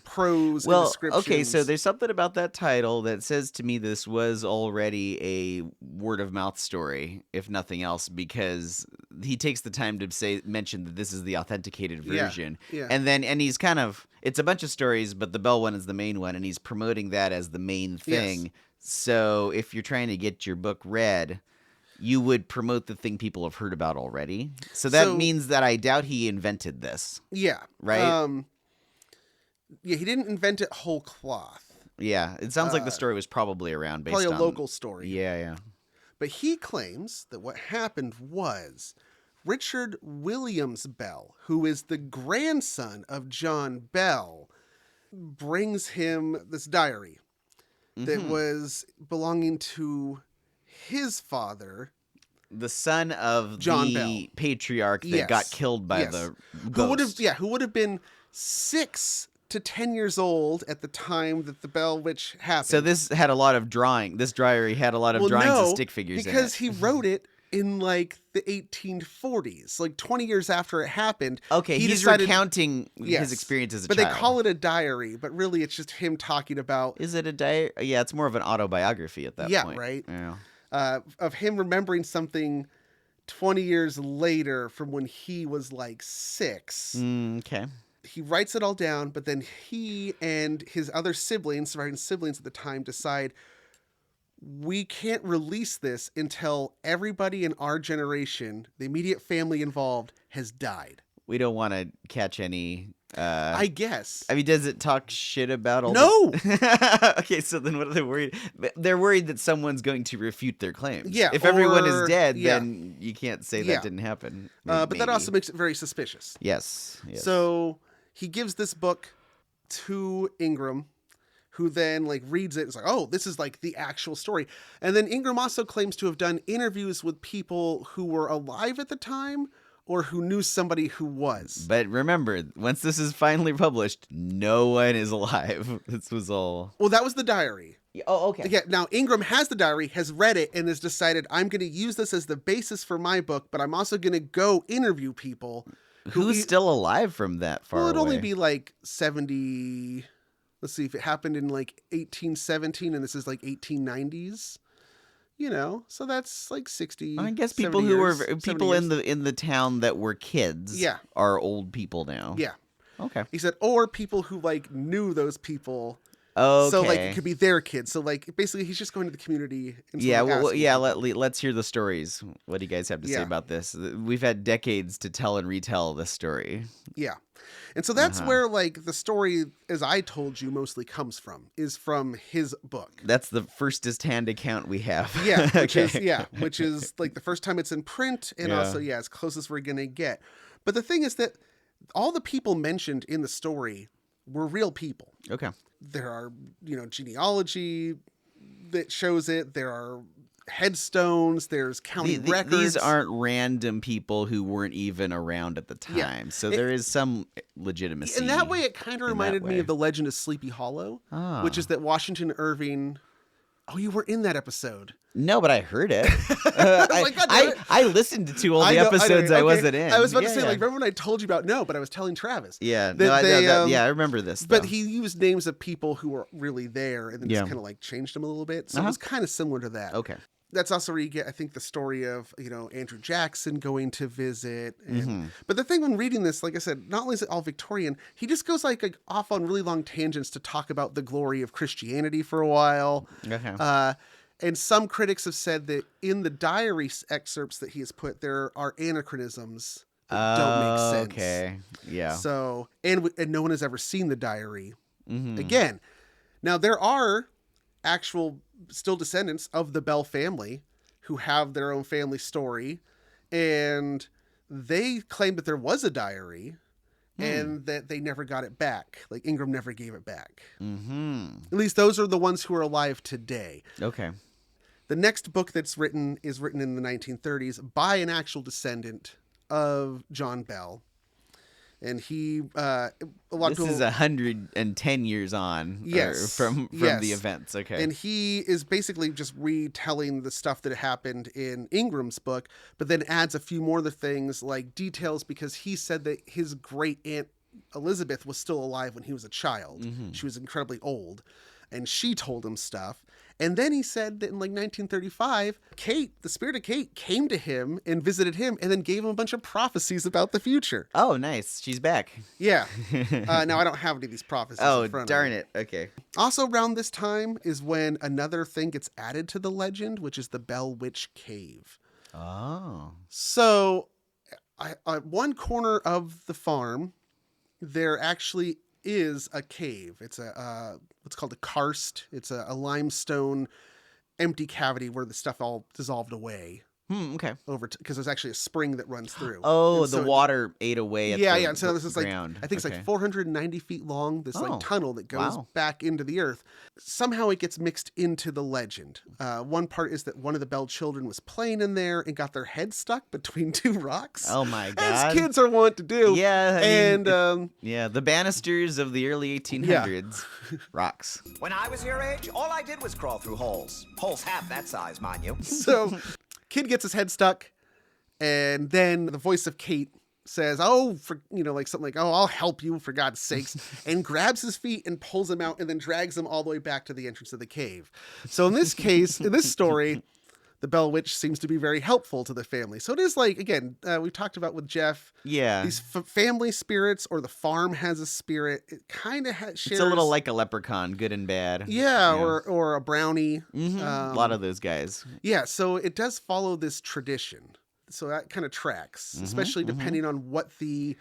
prose and descriptions. Okay, so there's something about that title that says to me this was already a word-of-mouth story, if nothing else, because he takes the time to mention that this is the authenticated version. Yeah. And he's kind of... It's a bunch of stories, but the Bell one is the main one, and he's promoting that as the main thing. Yes. So if you're trying to get your book read... You would promote the thing people have heard about already. So that means that I doubt he invented this. Yeah. Right? Yeah, he didn't invent it whole cloth. Yeah. It sounds like the story was probably around based on... Probably a local story. Yeah. But he claims that what happened was Richard Williams Bell, who is the grandson of John Bell, brings him this diary that was belonging to his father, the son of John the Bell. Patriarch that got killed by the ghost. Who would have been 6 to 10 years old at the time that the Bell Witch happened. So this had a lot of drawing. This diary had a lot of drawings of stick figures in it. Because he wrote it in like the 1840s, like 20 years after it happened. Okay, he's recounting his experience as a child. But they call it a diary, but really it's just him talking about... Is it a diary? Yeah, it's more of an autobiography at that point. Yeah, right? Yeah. Of him remembering something 20 years later from when he was like 6. Okay. He writes it all down, but then he and his other surviving siblings at the time decide, we can't release this until everybody in our generation, the immediate family involved, has died. We don't want to catch any... I guess. I mean, does it talk shit about all No! Okay, so then what are they worried? They're worried that someone's going to refute their claims. Yeah. If everyone is dead, then you can't say that didn't happen. But that also makes it very suspicious. Yes. So he gives this book to Ingram, who then like reads it and is like, oh, this is like the actual story. And then Ingram also claims to have done interviews with people who were alive at the time or who knew somebody who was. But remember, once this is finally published, no one is alive. This was all... Well, that was the diary. Oh, okay. Yeah, now Ingram has the diary, has read it, and has decided, I'm going to use this as the basis for my book, but I'm also going to go interview people. Who's still alive from that far Well, it'd away? only be like 70... Let's see, if it happened in like 1817 and this is like 1890s, you know, so that's like 60. I guess people who were people in the town that were kids are old people now. Yeah. Okay. He said, or people who like knew those people. Okay. So like it could be their kids. So like basically he's just going to the community. And let's hear the stories. What do you guys have to say about this? We've had decades to tell and retell this story. Yeah. And so that's where like the story, as I told you, mostly comes from, is from his book. That's the firstest hand account we have. Yeah. Which is like the first time it's in print and also, as close as we're going to get. But the thing is that all the people mentioned in the story were real people. Okay. There are, genealogy that shows it. There are headstones. There's county records. These aren't random people who weren't even around at the time. Yeah. So there is some legitimacy. In that way, it kind of reminded me of the legend of Sleepy Hollow, which is that Washington Irving... Oh, you were in that episode. No, but I heard it. I listened to all the episodes I wasn't in. I was about to say, remember when I told you about... No, but I was telling Travis. Yeah, I remember this. But he used names of people who were really there and then just kind of like changed them a little bit. So it was kind of similar to that. Okay. that's also where you get, I think, the story of, Andrew Jackson going to visit. But the thing when reading this, like I said, not only is it all Victorian, he just goes like off on really long tangents to talk about the glory of Christianity for a while. Okay. And some critics have said that in the diary excerpts that he has put, there are anachronisms that don't make sense. Okay. Yeah. So, and no one has ever seen the diary Mm-hmm. again. Now, there are actual still descendants of the Bell family who have their own family story, and they claim that there was a diary and that they never got it back. Like Ingram never gave it back. Mm-hmm. At least those are the ones who are alive today. Okay. The next book that's written is written in the 1930s by an actual descendant of John Bell. And he, a lot of This people, is 110 years on Yes. from Yes. the events. Okay. and he is basically just retelling the stuff that happened in Ingram's book, but then adds a few more of the things like details because he said that his great aunt Elizabeth was still alive when he was a child. She was incredibly old, and she told him stuff. And then he said that in like 1935, Kate, the spirit of Kate, came to him and visited him and then gave him a bunch of prophecies about the future. Oh, nice. She's back. Yeah. Now, I don't have any of these prophecies Oh, in front darn of me. it. Okay. Also around this time is when another thing gets added to the legend, which is the Bell Witch Cave. Oh. So at one corner of the farm, there actually is a cave. It's what's called a karst. It's a limestone empty cavity where the stuff all dissolved away Okay. over because there's actually a spring that runs through. Oh, And the so water ate away at yeah, the yeah. So this is like ground. I think it's Okay. like 490 feet long. This Oh, like tunnel that goes wow. back into the earth. Somehow it gets mixed into the legend. One part is that one of the Bell children was playing in there and got their head stuck between two rocks. Oh my As God. kids are wont to do. Yeah, I mean, and Yeah, the banisters of the early 1800s. Rocks. When I was your age, all I did was crawl through holes. Holes half that size, mind you. so kid gets his head stuck, and then the voice of Kate says, "Oh, for like something like, oh, I'll help you for God's sakes," and grabs his feet and pulls him out, and then drags him all the way back to the entrance of the cave. So in this case, in this story, the Bell Witch seems to be very helpful to the family. So it is like, again, we talked about with Jeff, Yeah. these family spirits, or the farm has a spirit. It kind of shares. It's a little like a leprechaun, good and bad. yeah, or a brownie. A lot of those guys. Yeah, so it does follow this tradition. So that kind of tracks, especially depending on what the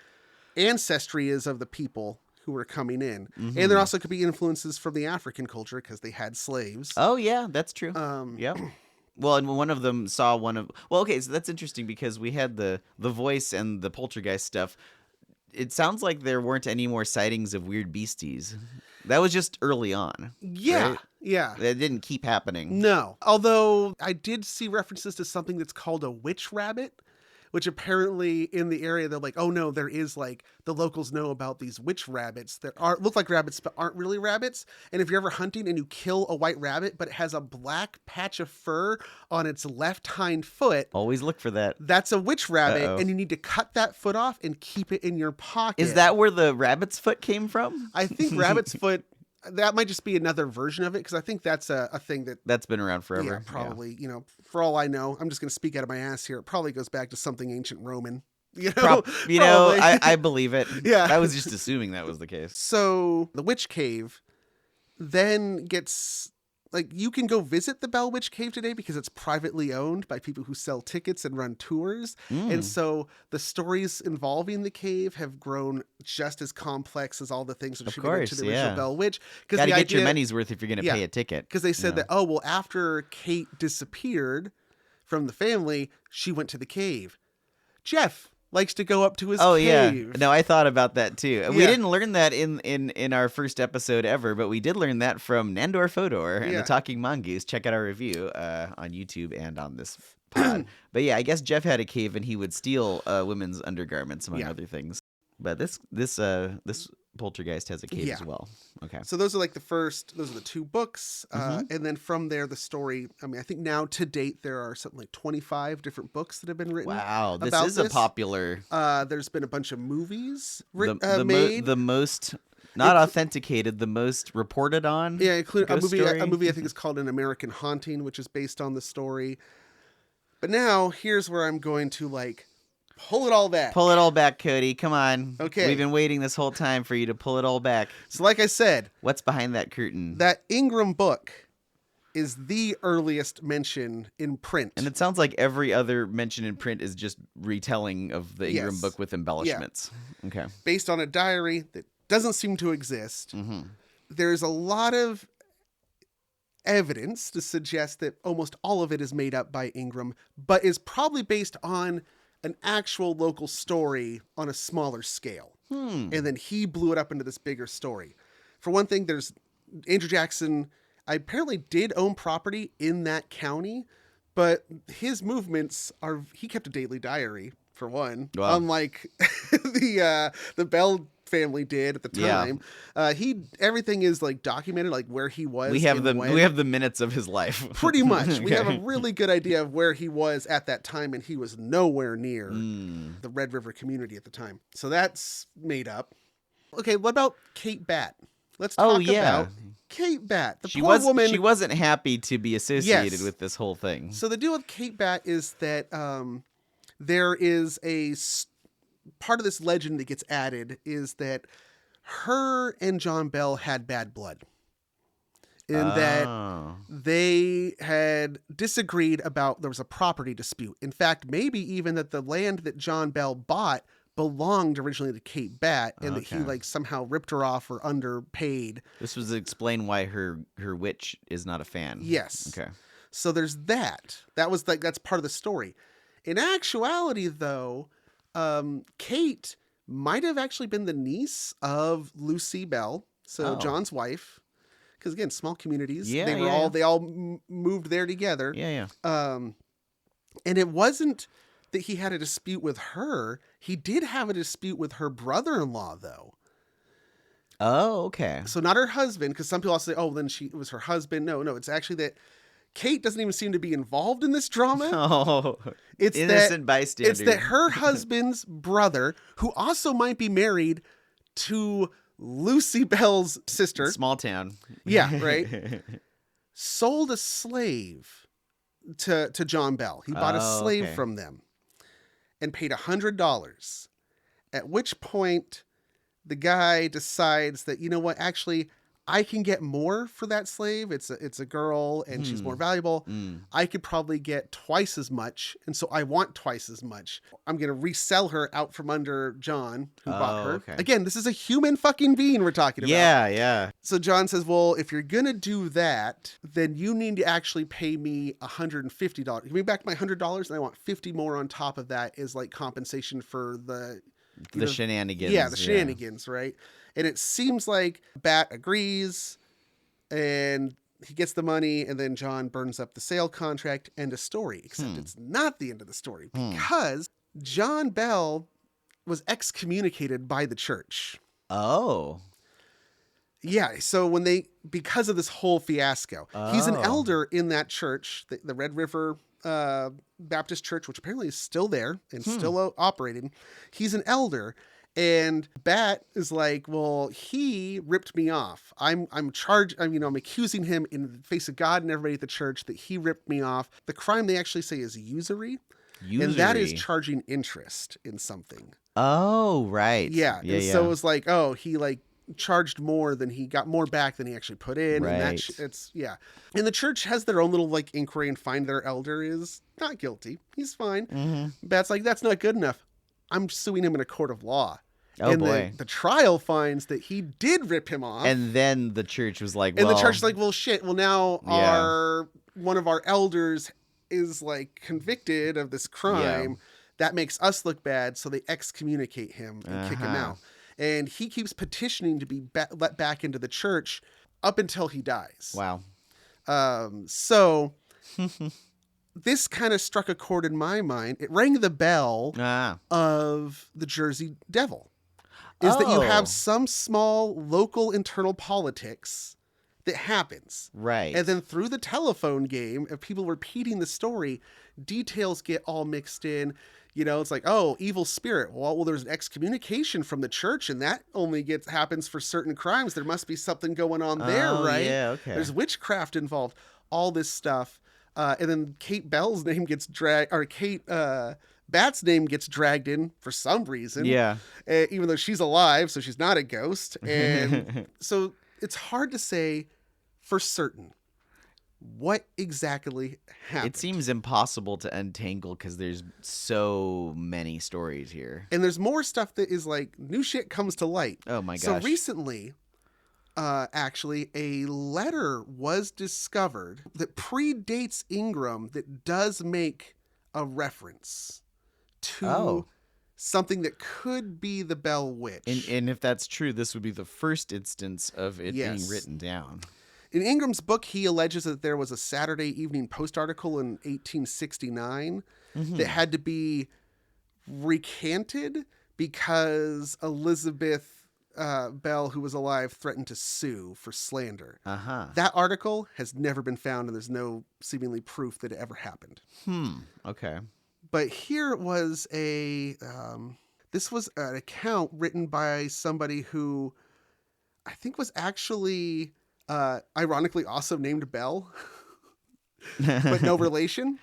ancestry is of the people who were coming in. And there also could be influences from the African culture because they had slaves. Oh, yeah, that's true. Um, Yep. Well, and one of them saw one of... Well, okay, so that's interesting because we had the voice and the poltergeist stuff. It sounds like there weren't any more sightings of weird beasties. That was just early on. Yeah, right? yeah. That didn't keep happening. No. Although I did see references to something that's called a witch rabbit, which apparently in the area they're like, oh no, there is like the locals know about these witch rabbits that look like rabbits but aren't really rabbits. And if you're ever hunting and you kill a white rabbit but it has a black patch of fur on its left hind foot, Always look for that. that's a witch rabbit, Uh-oh. and you need to cut that foot off and keep it in your pocket. Is that where the rabbit's foot came from? I think rabbit's foot. That might just be another version of it because I think that's a thing that. That's been around forever. Yeah, probably. For all I know, I'm just going to speak out of my ass here. It probably goes back to something ancient Roman. Probably. I believe it. Yeah. I was just assuming that was the case. So the witch cave then gets like you can go visit the Bell Witch Cave today because it's privately owned by people who sell tickets and run tours. And so the stories involving the cave have grown just as complex as all the things that Of attributed course, to the original yeah. Bell Witch. Got to get your money's worth if you're going to Yeah. pay a ticket. Because they said Yeah. that, oh, well, after Kate disappeared from the family, she went to the cave. Jeff likes to go up to his Oh cave. yeah, no, I thought about that too. We Yeah. didn't learn that in our first episode ever, but we did learn that from Nandor Fodor and Yeah. the Talking Mongoose. Check out our review on YouTube and on this pod. But yeah, I guess Jeff had a cave and he would steal women's undergarments among Yeah. other things. But this poltergeist has a cave Yeah. as well. Okay. So those are the two books. And then from there, the story, I mean, I think now to date, there are something like 25 different books that have been written. Wow, this about is a popular. There's been a bunch of movies The made. most Not authenticated, the most reported on. Yeah, including a ghost movie. story? A movie I think is called An American Haunting, which is based on the story. But now here's where I'm going to pull it all back. Pull it all back, Cody. Come on. Okay. We've been waiting this whole time for you to pull it all back. So, like I said, What's behind that curtain? that Ingram book is the earliest mention in print. And it sounds like every other mention in print is just retelling of the Ingram Yes. book with embellishments. Okay. based on a diary that doesn't seem to exist. Mm-hmm. There's a lot of evidence to suggest that almost all of it is made up by Ingram, but is probably based on an actual local story on a smaller scale. And then he blew it up into this bigger story. For one thing, there's Andrew Jackson apparently did own property in that county, but his movements are, he kept a daily diary for one, Wow. unlike the Bell family did at the Yeah. time. Everything is documented, where he was. We have and when. we have the minutes of his life. Pretty much. We have a Okay. really good idea of where he was at that time, and he was nowhere near Mm. the Red River community at the time. So that's made up. Okay, what about Kate Batt? Let's talk about Kate Batt. The She poor woman. She wasn't happy to be associated Yes. with this whole thing. So the deal with Kate Batt is that there is part of this legend that gets added is that her and John Bell had bad blood. In that Oh. they had disagreed about, there was a property dispute. In fact, maybe even that the land that John Bell bought belonged originally to Kate Batt, and that he Okay. somehow ripped her off or underpaid. This was to explain why her witch is not a fan. Yes. Okay. So there's that. That was that's part of the story. In actuality, though, Kate might have actually been the niece of Lucy Bell, so Oh. John's wife. Because again, small communities. Yeah, They all moved there together. Yeah. And it wasn't that he had a dispute with her. He did have a dispute with her brother-in-law, though. Oh, okay. So not her husband, because some people also say, oh, then it was her husband. No, it's actually that Kate doesn't even seem to be involved in this drama. Oh, It's innocent bystander. It's that her husband's brother, who also might be married to Lucy Bell's sister. Small town. Yeah, right. Sold a slave to John Bell. He bought a Oh, slave okay. from them and paid $100. At which point the guy decides that, you know what, actually, I can get more for that slave. It's a girl and she's more valuable. I could probably get twice as much. And so I want twice as much. I'm going to resell her out from under John, who bought her. Okay. Again, this is a human fucking being we're talking about. Yeah. So John says, well, if you're going to do that, then you need to actually pay me $150. Give me back my $100 and I want 50 more on top of that as compensation for the Shenanigans. Yeah, the shenanigans, right? And it seems like Bat agrees and he gets the money, and then John burns up the sale contract. End of story. Except it's not the end of the story because John Bell was excommunicated by the church. Oh. Yeah, so because of this whole fiasco, he's an Oh. elder in that church, the Red River Baptist Church, which apparently is still there and still operating. He's an elder, and Bat is like, well, he ripped me off. I'm accusing him in the face of God and everybody at the church that he ripped me off. The crime they actually say is usury. And that is charging interest in something. Oh, right. Yeah. And so it was like, oh, he charged more than he got more back than he actually put in. Right. And it's And the church has their own little inquiry and find their elder is not guilty. He's fine. Bat's like, that's not good enough. I'm suing him in a court of law. Oh, and boy. the trial finds that he did rip him off. And then the church was like, And well, the church is like, well, shit. Well, now one of our elders is convicted of this crime. That makes us look bad. So they excommunicate him and kick him out. And he keeps petitioning to be let back into the church up until he dies. Wow. So this kind of struck a chord in my mind. It rang the bell of the Jersey Devil. Is that you Oh. have some small local internal politics that happens. Right. And then through the telephone game of people repeating the story, details get all mixed in. You know, it's like, oh, evil spirit. Well, there's an excommunication from the church, and that only happens for certain crimes. There must be something going on there, right? Yeah, okay. There's witchcraft involved. All this stuff. And then Kate Bell's name gets dragged, or Kate Bat's name gets dragged in for some reason. Yeah. Even though she's alive, so she's not a ghost. And so it's hard to say for certain what exactly happened. It seems impossible to untangle because there's so many stories here. And there's more stuff that is like new shit comes to light. Oh my gosh. So recently, actually, a letter was discovered that predates Ingram that does make a reference to something that could be the Bell Witch. And if that's true, this would be the first instance of it being written down. In Ingram's book, he alleges that there was a Saturday Evening Post article in 1869 that had to be recanted because Elizabeth Bell, who was alive, threatened to sue for slander. That article has never been found, and there's no seemingly proof that it ever happened. Okay. But here was this was an account written by somebody who I think was actually ironically also named Bell, but no relation.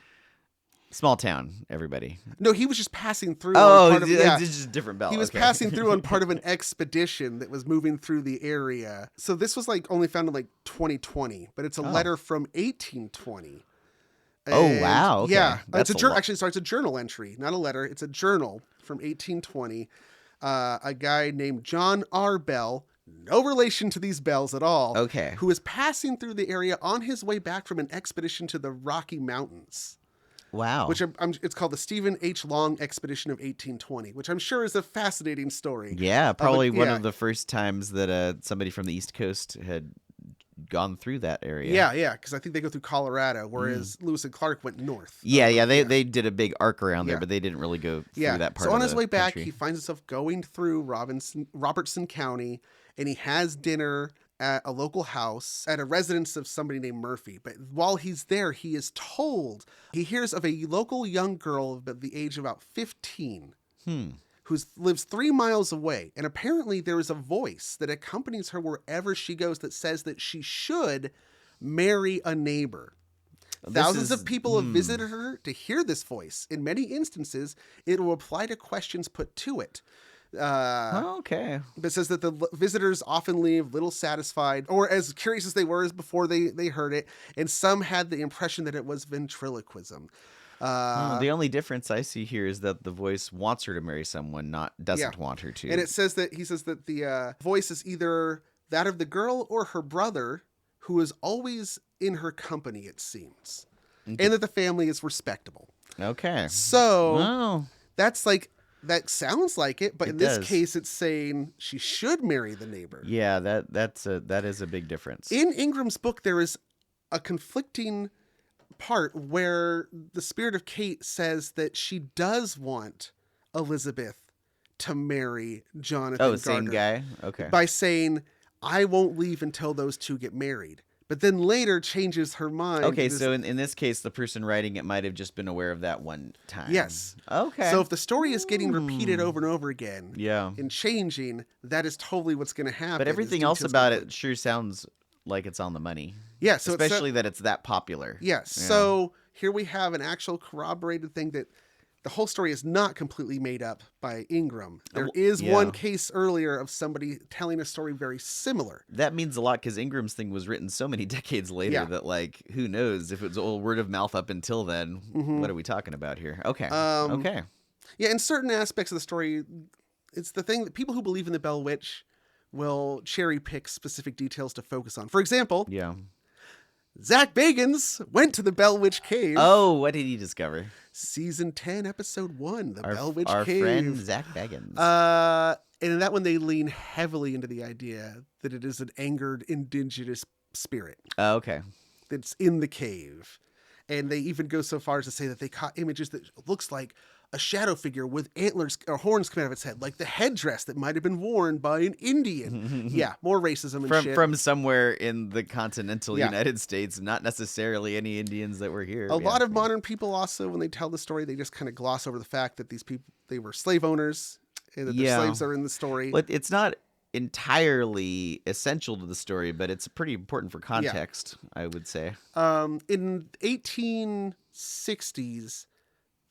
Small town, everybody. No, he was just passing through. It's just a different Bell. He was passing through on part of an expedition that was moving through the area. So this was like only found in like 2020, but it's a letter from 1820. Oh, wow. Okay. Yeah. That's It's a journal. Actually, sorry, it's a journal entry, not a letter. It's a journal from 1820. A guy named John R. Bell, no relation to these Bells at all. Okay. Who was passing through the area on his way back from an expedition to the Rocky Mountains. Wow. Which it's called the Stephen H. Long Expedition of 1820, which I'm sure is a fascinating story. Yeah, probably one of the first times that somebody from the East Coast had gone through that area. Yeah, because I think they go through Colorado, whereas Lewis and Clark went north. They did a big arc around there, but they didn't really go through that part. So on of his the way back, country. he finds himself going through Robertson County, and he has dinner at a local house at a residence of somebody named Murphy. But while he's there, he is told, he hears of a local young girl of the age of about 15 who lives 3 miles away. And apparently there is a voice that accompanies her wherever she goes that says that she should marry a neighbor. Thousands of people have visited her to hear this voice. In many instances, it will reply to questions put to it. Okay. But it says that the visitors often leave little satisfied or as curious as they were as before they heard it. And some had the impression that it was ventriloquism. The only difference I see here is that the voice wants her to marry someone, doesn't want her to. And he says that the voice is either that of the girl or her brother, who is always in her company, it seems. Okay. And that the family is respectable. Okay. So that's like, that sounds like it, but in this does. case, it's saying she should marry the neighbor. Yeah, that is a big difference. In Ingram's book, there is a conflicting part where the spirit of Kate says that she does want Elizabeth to marry Jonathan Gardner. Same guy? Okay. By saying, I won't leave until those two get married. But then later changes her mind. Okay, so in this case, the person writing it might have just been aware of that one time. Yes. Okay. So if the story is getting repeated over and over again Yeah. and changing, that is totally what's going to happen. But everything else about it sure sounds like it's on the money. Yeah. So especially that it's that popular. Yes. Yeah. So here we have an actual corroborated thing that the whole story is not completely made up by Ingram. There is one case earlier of somebody telling a story very similar. That means a lot because Ingram's thing was written so many decades later that, like, who knows if it was all word of mouth up until then. What are we talking about here? Okay. Okay. Yeah, in certain aspects of the story, it's the thing that people who believe in the Bell Witch will cherry pick specific details to focus on. For example, Zach Bagans went to the Bell Witch Cave. Oh, what did he discover? Season 10, episode 1, the Bell Witch Cave. Our friend Zach Bagans. And in that one, they lean heavily into the idea that it is an angered indigenous spirit. Oh, okay. That's in the cave. And they even go so far as to say that they caught images that looks like a shadow figure with antlers or horns coming out of its head, like the headdress that might have been worn by an Indian. Yeah, more racism and shit. From somewhere in the continental Yeah. United States, not necessarily any Indians that were here. A lot of modern people also, when they tell the story, they just kind of gloss over the fact that these people, they were slave owners and that their Yeah. slaves are in the story. But it's not entirely essential to the story, but it's pretty important for context, I would say. In 1860s,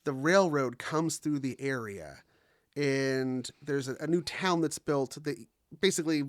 the railroad comes through the area, and there's a new town that's built that basically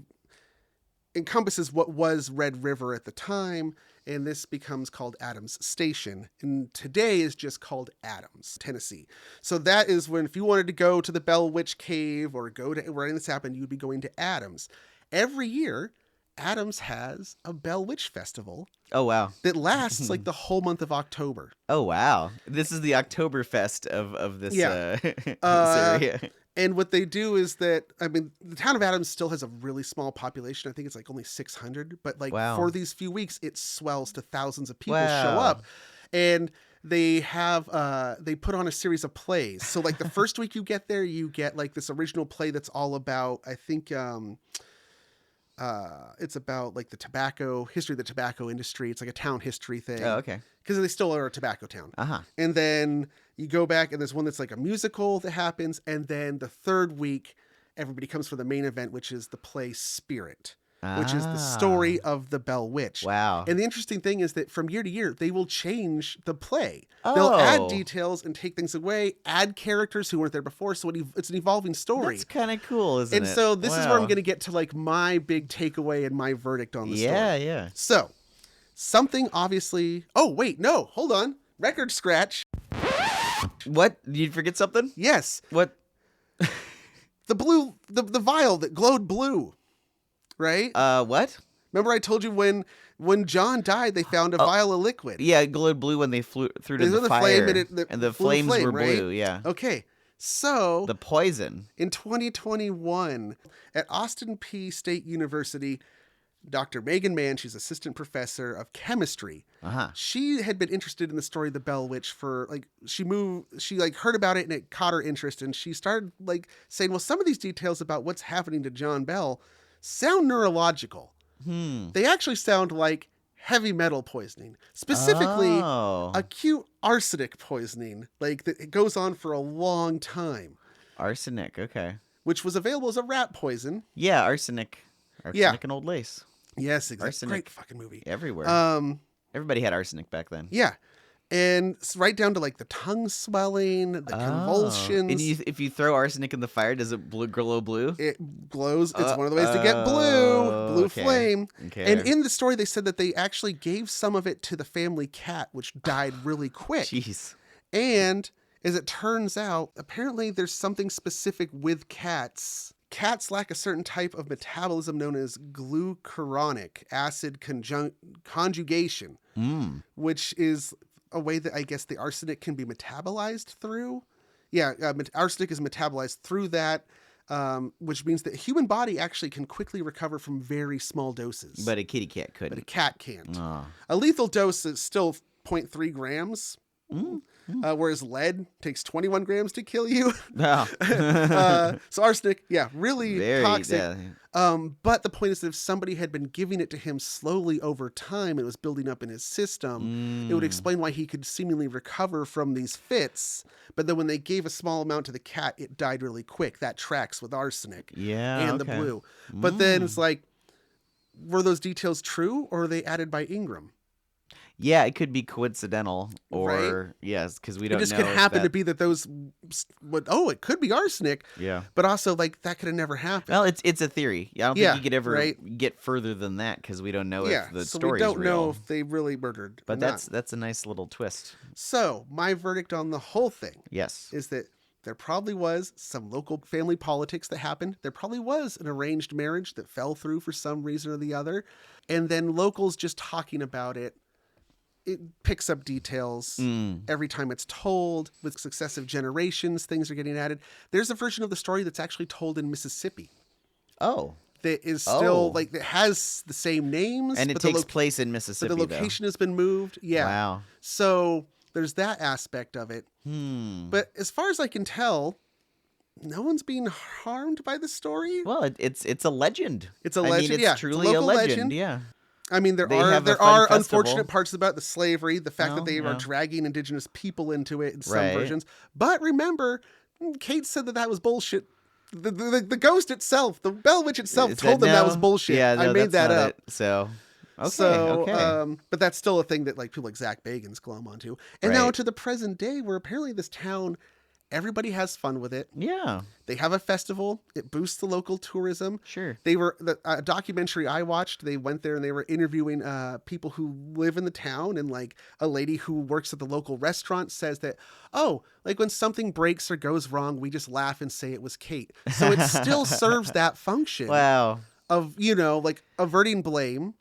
encompasses what was Red River at the time, and this becomes called Adams Station, and today is just called Adams, Tennessee. So that is when, if you wanted to go to the Bell Witch Cave or go to where this happened, you would be going to Adams. Every year, Adams has a Bell Witch Festival Oh, wow. that lasts like the whole month of October. Oh, wow. This is the Oktoberfest of this, Yeah. this area. And what they do is that, I mean, the town of Adams still has a really small population. I think it's like only 600, but like Wow. for these few weeks, it swells to thousands of people Wow. show up. And they have, they put on a series of plays. So like the first week you get there, you get like this original play that's all about, I think, it's about like the history of the tobacco industry. It's like a town history thing. Oh, okay. Because they still are a tobacco town. Uh-huh. And then you go back and there's one that's like a musical that happens. And then the third week, everybody comes for the main event, which is the play Spirit, which is the story of the Bell Witch. Wow. And the interesting thing is that from year to year, they will change the play. They'll add Oh. details and take things away, add characters who weren't there before. So it's an evolving story. That's kind of cool, isn't And it? so this is where I'm Wow. going to get to like my big takeaway and my verdict on the story. Yeah. So something obviously, oh wait, no, hold on. Record scratch. What? You'd forget something? Yes. What? The vial that glowed blue. Right? What? Remember I told you when John died, they found a vial of liquid. Yeah, it glowed blue when they threw it It in was the a fire. flame and the blue flames flame, were right? blue, yeah. Okay. So The poison. in 2021 at Austin Peay State University, Dr. Megan Mann, she's assistant professor of chemistry. Uh-huh. She had been interested in the story of the Bell Witch for like, she heard about it and it caught her interest. And she started like saying, well, some of these details about what's happening to John Bell sound neurological. They actually sound like heavy metal poisoning, specifically Oh. acute arsenic poisoning. Like that it goes on for a long time, Arsenic, okay. which was available as a rat poison. Yeah, arsenic. Yeah. Arsenic and old lace. Yes, exactly. Arsenic. Great fucking movie. Everywhere. Everybody had arsenic back then. Yeah. And it's right down to like the tongue swelling, the convulsions. And if you throw arsenic in the fire, does it glow blue? It glows. It's one of the ways to get blue okay. flame. Okay. And in the story, they said that they actually gave some of it to the family cat, which died really quick. Jeez. And as it turns out, apparently there's something specific with cats. Cats lack a certain type of metabolism known as glucuronic acid conjugation, which is a way that I guess the arsenic can be metabolized through. Yeah, arsenic is metabolized through that, which means that a human body actually can quickly recover from very small doses. But a kitty cat But a couldn't. cat can't. Oh. A lethal dose is still 0.3 grams. Whereas lead takes 21 grams to kill you. Wow. So arsenic, yeah, really Very toxic. yeah. But the point is that if somebody had been giving it to him slowly over time, it was building up in his system, it would explain why he could seemingly recover from these fits. But then when they gave a small amount to the cat, it died really quick. That tracks with arsenic Yeah. and the okay. blue. But then it's like, were those details true or were they added by Ingram? Yeah, it could be coincidental, or Right? yes, because we It don't just know. could if happen to that- be that those, it could be arsenic, Yeah. but also like that could have never happened. Well, it's a theory. I don't Yeah, think you could ever right. get further than that because we don't know yeah, if the so story we don't is real. know if they really murdered. But or not. that's a nice little twist. So my verdict on the whole thing Yes. is that there probably was some local family politics that happened. There probably was an arranged marriage that fell through for some reason or the other. And then locals just talking about it picks up details every time it's told. With successive generations, things are getting added. There's a version of the story that's actually told in Mississippi Oh. that is still Oh. like, that has the same names. And it but the takes loc- place in but Mississippi, the location has been moved. though. Yeah. Wow. So there's that aspect of it. Hmm. But as far as I can tell, no one's being harmed by the story. Well, it's a legend. It's a I mean, legend, it's yeah. It's a truly a local legend. legend. Yeah. I mean, there They are have a fun festival. unfortunate parts about the slavery, the fact that they are yeah. dragging indigenous people into it in some Right. versions. But remember, Kate said that was bullshit. The ghost itself, the Bell Witch itself, Is told them that no? was bullshit. Yeah, no, I made that's that not up. it. So, okay, So, okay. but that's still a thing that like people like Zach Bagans glom onto. And now Right. to the present day, where apparently this town, everybody has fun with it. Yeah, They have a festival. It boosts the local tourism. sure. They were a documentary I watched. They went there and they were interviewing people who live in the town, and like a lady who works at the local restaurant says that, oh, like when something breaks or goes wrong, we just laugh and say it was Kate. So it still serves that function Wow. of, you know, like averting blame.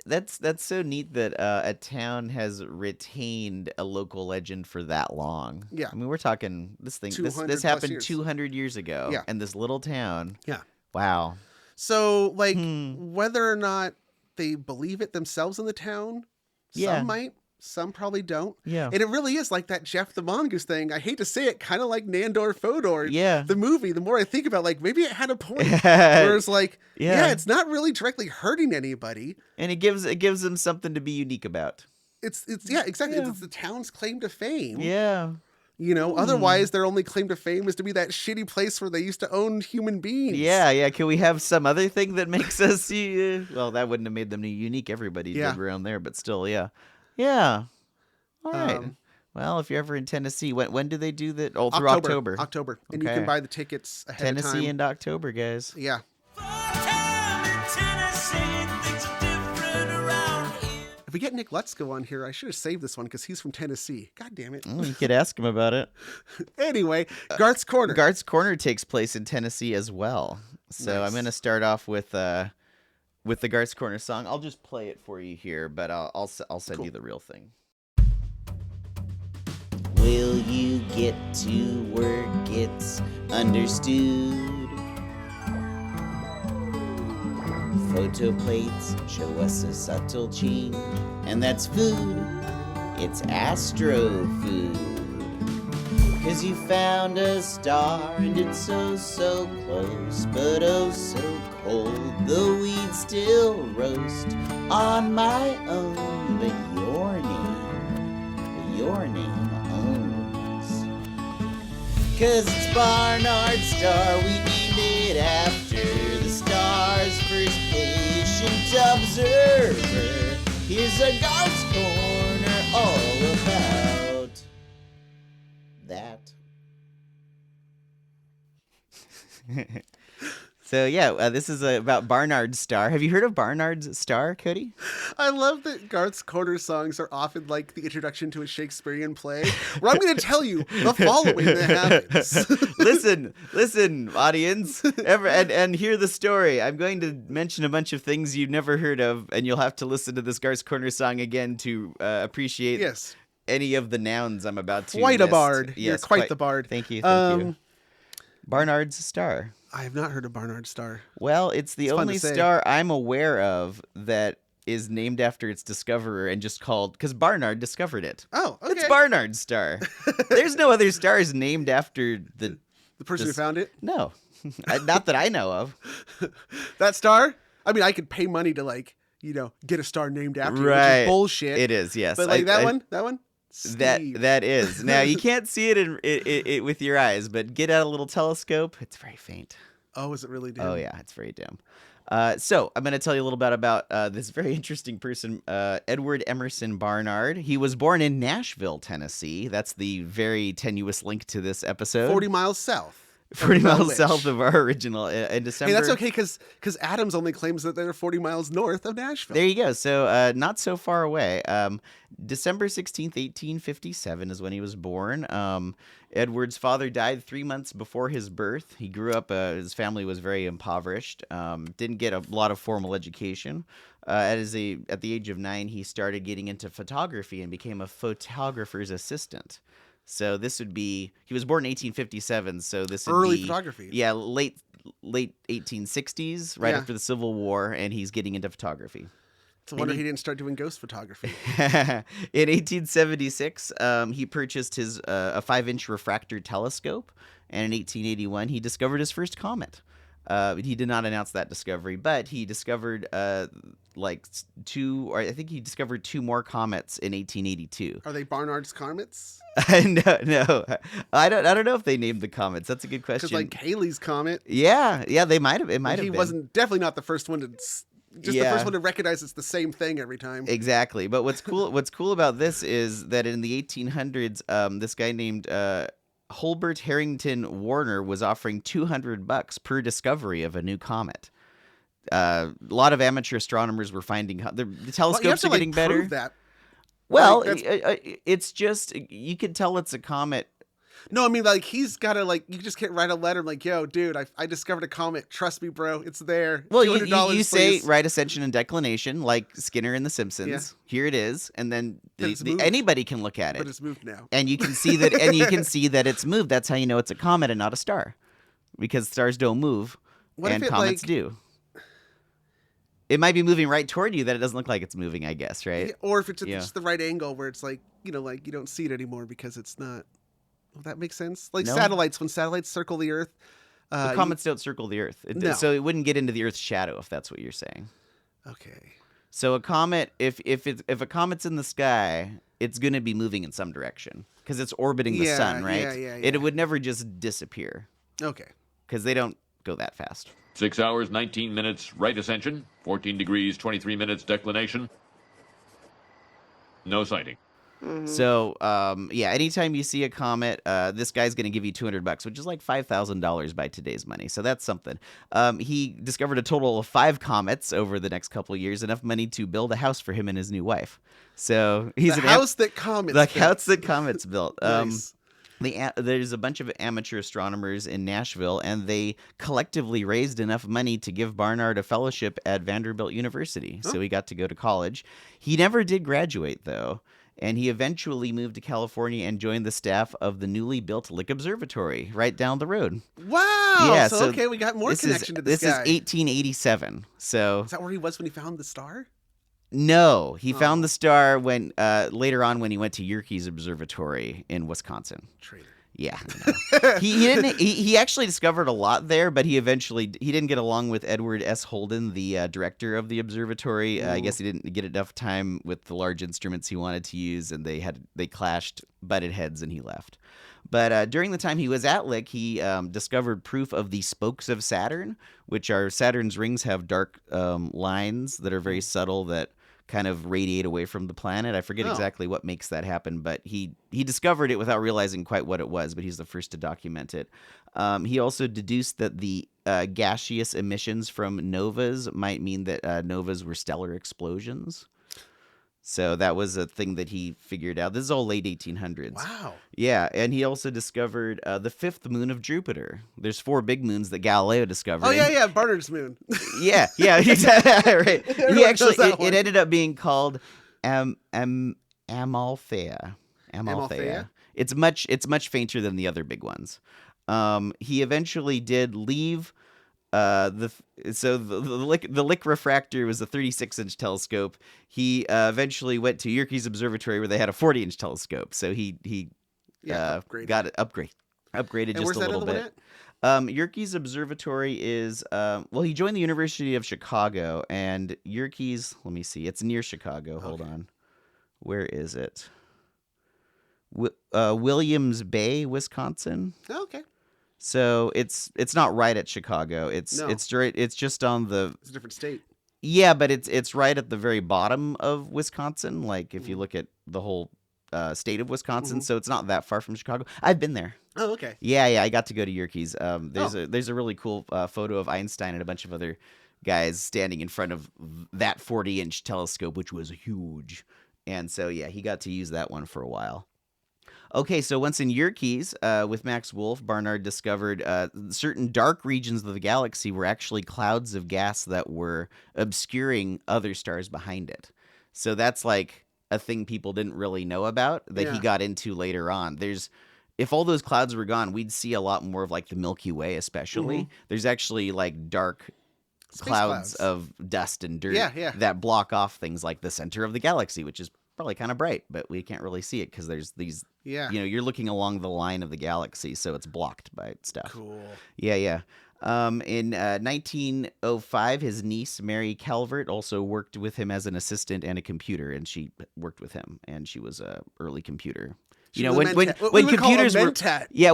That's so neat that a town has retained a local legend for that long. Yeah. I mean, we're talking this 200 this plus happened years. 200 years ago. Yeah. And this little town. Yeah. Wow. So like Hmm. whether or not they believe it themselves in the town, Yeah. some might, some probably don't. Yeah. And it really is like that Jeff the Mongoose thing. I hate to say it, kind of like Nandor Fodor. Yeah. The movie, the more I think about it, like maybe it had a point. Where it's like, Yeah. yeah, it's not really directly hurting anybody. And it gives them something to be unique about. It's yeah, exactly. Yeah. It's the town's claim to fame. Yeah. You know, otherwise their only claim to fame is to be that shitty place where they used to own human beings. Yeah, yeah. Can we have some other thing that makes us see? Well, that wouldn't have made them unique. Everybody Yeah. did around there, but still, yeah. Yeah. All right. Um, Well, if you're ever in Tennessee, when do they do that? Oh, through October. October. And you Okay. can buy the tickets ahead of Tennessee time. and October, guys. Yeah. If we get Nick Lutzko on here, I should have saved this one because he's from Tennessee. God damn it. You could ask him about it. Anyway, Garth's Corner. Garth's Corner takes place in Tennessee as well. So Nice. I'm going to start off with the Garth's Corner song. I'll just play it for you here, but I'll send you the real thing. Will you get to work? It's understood. Photo plates show us a subtle change, and that's food. It's astro food. 'Cause you found a star and it's so, so close, but oh so cold. The weeds still roast on my own, but your name owns. 'Cause it's Barnard Star, we named it after the star's first patient observer. Here's a Garth's Corner all about that. So yeah, this is about Barnard's Star. Have you heard of Barnard's Star, Cody? I love that Garth's Corner songs are often like the introduction to a Shakespearean play, where I'm going to tell you the following that happens. listen, audience, and hear the story. I'm going to mention a bunch of things you've never heard of, and you'll have to listen to this Garth's Corner song again to appreciate Yes. any of the nouns I'm about to Quite a list. bard. You're Yes, quite the bard. Thank you, thank you. Barnard's Star. I have not heard of Barnard Star. Well, it's the It's fun to only say. star I'm aware of that is named after its discoverer and just called because Barnard discovered it. Oh, okay. It's Barnard's Star. There's no other stars named after the person who found it? No, not that I know of. That star? I mean, I could pay money to like, you know, get a star named after you, which Right. is bullshit. It is, yes. But like that one? Steve. That is. Now you can't see it it with your eyes, but get out a little telescope. It's very faint. Oh, is it really dim? Oh yeah, it's very dim. So I'm going to tell you a little bit about this very interesting person, Edward Emerson Barnard. He was born in Nashville, Tennessee. That's the very tenuous link to this episode. 40 miles south. 40 of the miles Witch. south of our original in December. Hey, that's okay because Adams only claims that they're 40 miles north of Nashville. There you go. So not so far away. December 16th, 1857 is when he was born. Edward's father died 3 months before his birth. He grew up, his family was very impoverished, didn't get a lot of formal education. At the age of 9, he started getting into photography and became a photographer's assistant. So this would be, he was born in 1857, so this would Early be photography. Yeah, late 1860s, right Yeah. after the Civil War, and he's getting into photography. It's a wonder he didn't start doing ghost photography. In 1876, he purchased his a 5-inch refractor telescope, and in 1881, he discovered his first comet. He did not announce that discovery, but he discovered I think he discovered 2 more comets in 1882. Are they Barnard's comets? No, I don't know if they named the comets. That's a good question. Because like Halley's comet. Yeah, they might have. It might have. He been. wasn't definitely not the first one to. The first one to recognize it's the same thing every time. Exactly. But what's cool about this is that in the 1800s, this guy named Holbert Harrington Warner was offering $200 per discovery of a new comet. A lot of amateur astronomers were finding the telescopes are getting better. Prove that. Well, it's just you can tell it's a comet. No, I mean, like, he's got to, like, you just can't write a letter like, yo, dude, I discovered a comet. Trust me, bro. It's there. Well, $200, you say please. right ascension and declination, like Skinner in The Simpsons. Yeah. Here it is, and then it's moved. anybody can look at it. But it's moved now. And you can see that, it's moved. That's how you know it's a comet and not a star, because stars don't move, and comets do. It might be moving right toward you that it doesn't look like it's moving, I guess, right? Yeah, or if it's just the right angle where it's like, like you don't see it anymore because it's not. Well, that makes sense. Like satellites, when satellites circle the Earth. The comets don't circle the Earth. So it wouldn't get into the Earth's shadow, if that's what you're saying. Okay. So a comet, if a comet's in the sky, it's going to be moving in some direction because it's orbiting the sun, right? Yeah. It would never just disappear. Okay. Because they don't go that fast. 6 hours, 19 minutes right ascension, 14 degrees, 23 minutes declination. No sighting. Mm-hmm. So, anytime you see a comet, this guy's going to give you $200, which is like $5,000 by today's money. So that's something. He discovered a total of 5 comets over the next couple of years, enough money to build a house for him and his new wife. So he's the house that comets built. Nice. There's a bunch of amateur astronomers in Nashville, and they collectively raised enough money to give Barnard a fellowship at Vanderbilt University. So he got to go to college. He never did graduate, though. And he eventually moved to California and joined the staff of the newly built Lick Observatory right down the road. Wow. Yeah, so okay, we got more connection to this guy. This is 1887. So is that where he was when he found the star? No, he found the star when later on when he went to Yerkes Observatory in Wisconsin. Traitor. Yeah, he actually discovered a lot there, but he didn't get along with Edward S. Holden, the director of the observatory. I guess he didn't get enough time with the large instruments he wanted to use, and they clashed, butted heads, and he left. But during the time he was at Lick, he discovered proof of the spokes of Saturn, which are Saturn's rings have dark lines that are very subtle that kind of radiate away from the planet. I forget exactly what makes that happen, but he discovered it without realizing quite what it was, but he's the first to document it. He also deduced that the gaseous emissions from novas might mean that novas were stellar explosions. So that was a thing that he figured out. This is all late 1800s. Wow. Yeah, and he also discovered the 5th moon of Jupiter. There's 4 big moons that Galileo discovered. Oh, yeah, Barnard's moon. yeah, exactly. Right. It ended up being called Amalthea. Amalthea? It's much fainter than the other big ones. He eventually did leave. The Lick refractor was a 36-inch telescope. He eventually went to Yerkes Observatory where they had a 40-inch telescope. So he upgraded. got it upgraded just a little bit. Yerkes Observatory is he joined the University of Chicago, and Yerkes, let me see, it's near Chicago. Hold on, where is it? Williams Bay, Wisconsin. Oh, okay. So it's not right at Chicago. It's just on the. It's a different state. Yeah, but it's right at the very bottom of Wisconsin. Like if you look at the whole state of Wisconsin, so it's not that far from Chicago. I've been there. Oh, okay. Yeah, I got to go to Yerkes. There's a really cool photo of Einstein and a bunch of other guys standing in front of that 40-inch telescope, which was huge. And so he got to use that one for a while. Okay, so once in Yerkes, with Max Wolf, Barnard discovered certain dark regions of the galaxy were actually clouds of gas that were obscuring other stars behind it. So that's like a thing people didn't really know about that he got into later on. If all those clouds were gone, we'd see a lot more of like the Milky Way, especially. There's actually like dark clouds of dust and dirt that block off things like the center of the galaxy, which is probably kind of bright, but we can't really see it because there's these, you're looking along the line of the galaxy, so it's blocked by stuff. Cool. Yeah. In 1905, his niece, Mary Calvert, also worked with him as an assistant and a computer, and she worked with him, and she was an early computer. When computers were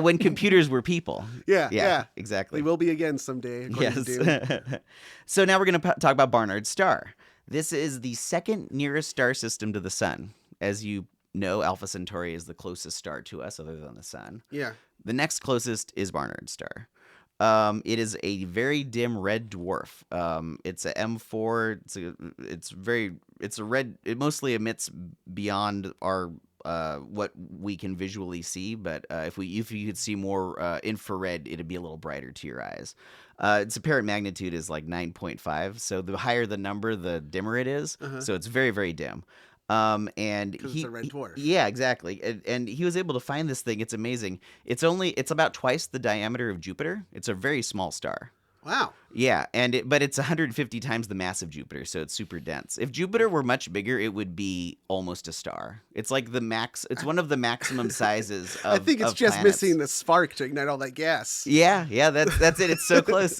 when computers were people. Yeah, exactly. They will be again someday. According to Dune. So now we're going to talk about Barnard's star. This is the second nearest star system to the sun. As you know, Alpha Centauri is the closest star to us, other than the sun. Yeah. The next closest is Barnard's star. It is a very dim red dwarf. It's a M4. It's a red. It mostly emits beyond our what we can visually see, but if you could see more infrared, it'd be a little brighter to your eyes. Its apparent magnitude is like 9.5, so the higher the number, the dimmer it is. So it's very, very dim. And because it's a red dwarf. Yeah, exactly. And he was able to find this thing. It's amazing. It's about twice the diameter of Jupiter. It's a very small star. Wow. Yeah, but it's 150 times the mass of Jupiter, so it's super dense. If Jupiter were much bigger, it would be almost a star. It's like it's one of the maximum sizes of I think it's just planets. missing the spark to ignite all that gas. Yeah, that's it. It's so close.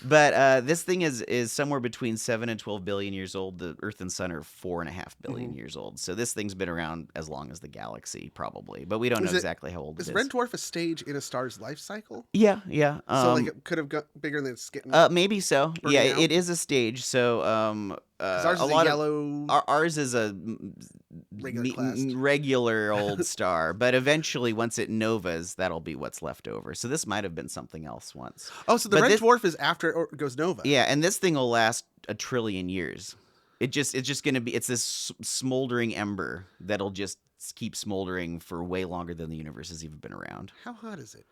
But this thing is somewhere between 7 and 12 billion years old. The Earth and Sun are 4.5 billion years old. So this thing's been around as long as the galaxy, probably. But we don't know exactly how old it is. Is red dwarf a stage in a star's life cycle? Yeah. So like it could have got bigger than it's getting. Maybe so. Yeah, out? it is a stage. So ours is a yellow. Ours is a regular classed. old star, but eventually, once it novas, that'll be what's left over. So this might have been something else once. Oh, so the red dwarf is after it goes nova. Yeah, and this thing will last 1 trillion years. It's just going to be. It's this smoldering ember that'll just keep smoldering for way longer than the universe has even been around. How hot is it?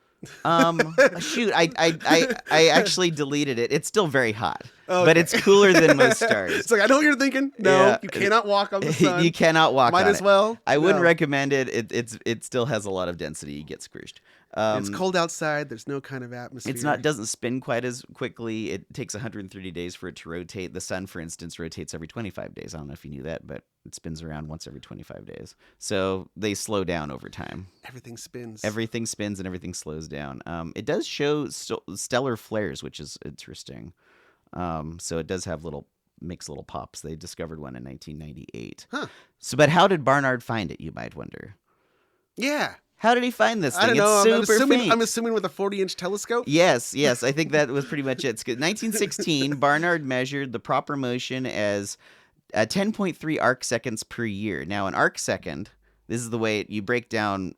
Shoot, I actually deleted it. It's still very hot, but it's cooler than most stars. It's like, I know what you're thinking. No, you cannot walk on the sun. You cannot walk on it. Might as well. I wouldn't recommend it. It still has a lot of density. You get squished. It's cold outside. There's no kind of atmosphere. It doesn't spin quite as quickly. It takes 130 days for it to rotate. The sun, for instance, rotates every 25 days. I don't know if you knew that, but it spins around once every 25 days. So they slow down over time. Everything spins. Everything spins and everything slows down. It does show stellar flares, which is interesting. So it does have makes little pops. They discovered one in 1998. Huh. But how did Barnard find it, you might wonder? Yeah. How did he find this thing? I don't know. It's super faint. I'm assuming with a 40-inch telescope? Yes. I think that was pretty much it. 1916, Barnard measured the proper motion as 10.3 arc seconds per year. Now, an arc second, this is the way you break down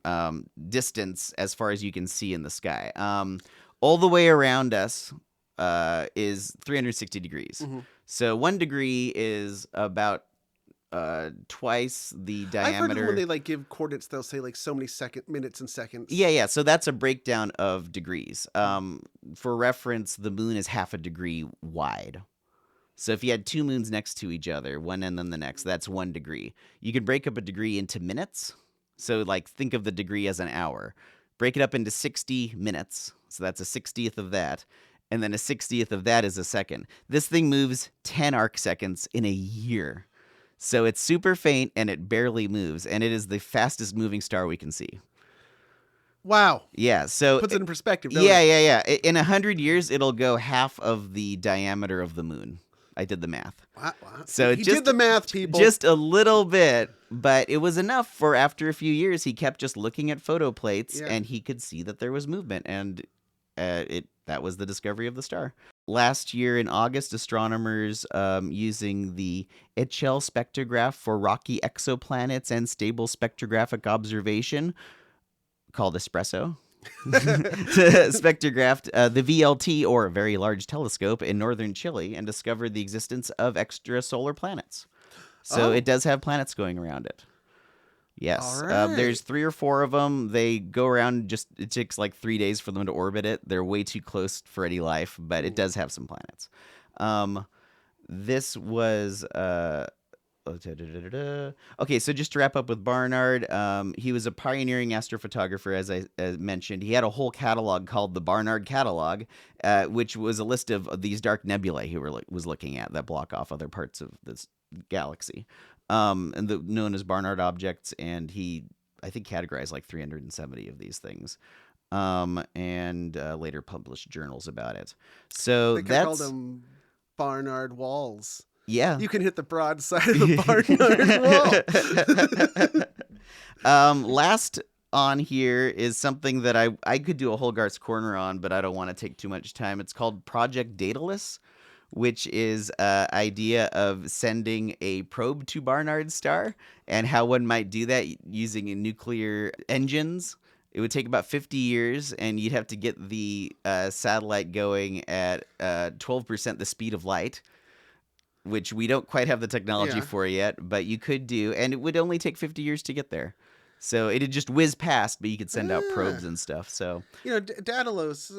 distance as far as you can see in the sky. All the way around us is 360 degrees. Mm-hmm. So 1 degree is about twice the diameter. I've heard when they give coordinates, they'll say so many minutes and seconds. Yeah. So that's a breakdown of degrees. For reference, the moon is half a degree wide. So if you had 2 moons next to each other, one and then the next, that's 1 degree. You could break up a degree into minutes. So think of the degree as an hour. Break it up into 60 minutes. So that's a 60th of that. And then a 60th of that is a second. This thing moves 10 arc seconds in a year. So it's super faint and it barely moves, and it is the fastest moving star we can see. Wow. Yeah. So puts it in perspective. Yeah. In 100 years, it'll go half of the diameter of the moon. I did the math. Wow. So you did the math, people. Just a little bit, but it was enough for after a few years, he kept just looking at photo plates, and he could see that there was movement, and that was the discovery of the star. Last year in August, astronomers using the Echelle spectrograph for rocky exoplanets and stable spectrographic observation, called ESPRESSO, spectrographed the VLT, or Very Large Telescope, in northern Chile and discovered the existence of extrasolar planets. So it does have planets going around it. Yes. There's 3 or 4 of them. They go around, it takes 3 days for them to orbit it. They're way too close for any life, but it does have some planets. This was Okay, so just to wrap up with Barnard, he was a pioneering astrophotographer, as I mentioned. He had a whole catalog called the Barnard Catalog, which was a list of these dark nebulae he was looking at that block off other parts of this galaxy, known as Barnard objects. And he, I think, categorized like 370 of these things, and later published journals about it. So They called them Barnard Walls. Yeah. You can hit the broad side of the Barnard Wall. Last on here is something that I could do a whole Garth's Corner on, but I don't want to take too much time. It's called Project Daedalus, which is an idea of sending a probe to Barnard's star and how one might do that using nuclear engines. It would take about 50 years, and you'd have to get the satellite going at 12% the speed of light, which we don't quite have the technology for yet, but you could do, and it would only take 50 years to get there. So it'd just whiz past, but you could send out probes and stuff. So Daedalus.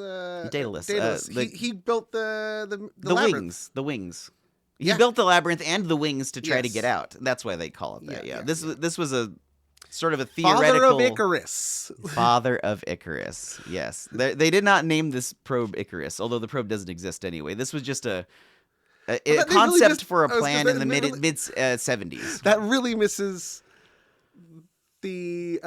Daedalus. He built the wings. The wings. He built the labyrinth and the wings to try to get out. That's why they call it that. Yeah. This was a sort of a theoretical Father of Icarus. Father of Icarus. Yes, they did not name this probe Icarus, although the probe doesn't exist anyway. This was just a concept for a plan in the mid 70s. That really misses the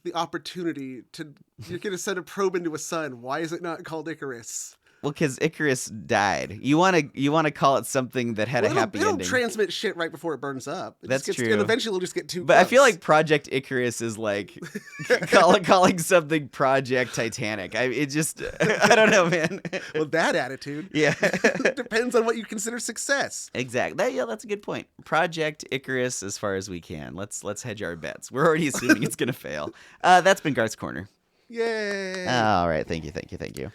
the opportunity to. You're going to send a probe into a sun. Why is it not called Icarus? Well, because Icarus died. You want to call it something that had a happy ending. It'll transmit shit right before it burns up. That's true. And eventually it'll just get too But close. I feel like Project Icarus is like calling something Project Titanic. I don't know, man. Well, that attitude. Yeah. Depends on what you consider success. Exactly. That's a good point. Project Icarus as far as we can. Let's hedge our bets. We're already assuming it's going to fail. That's been Garth's Corner. Yay. All right. Thank you.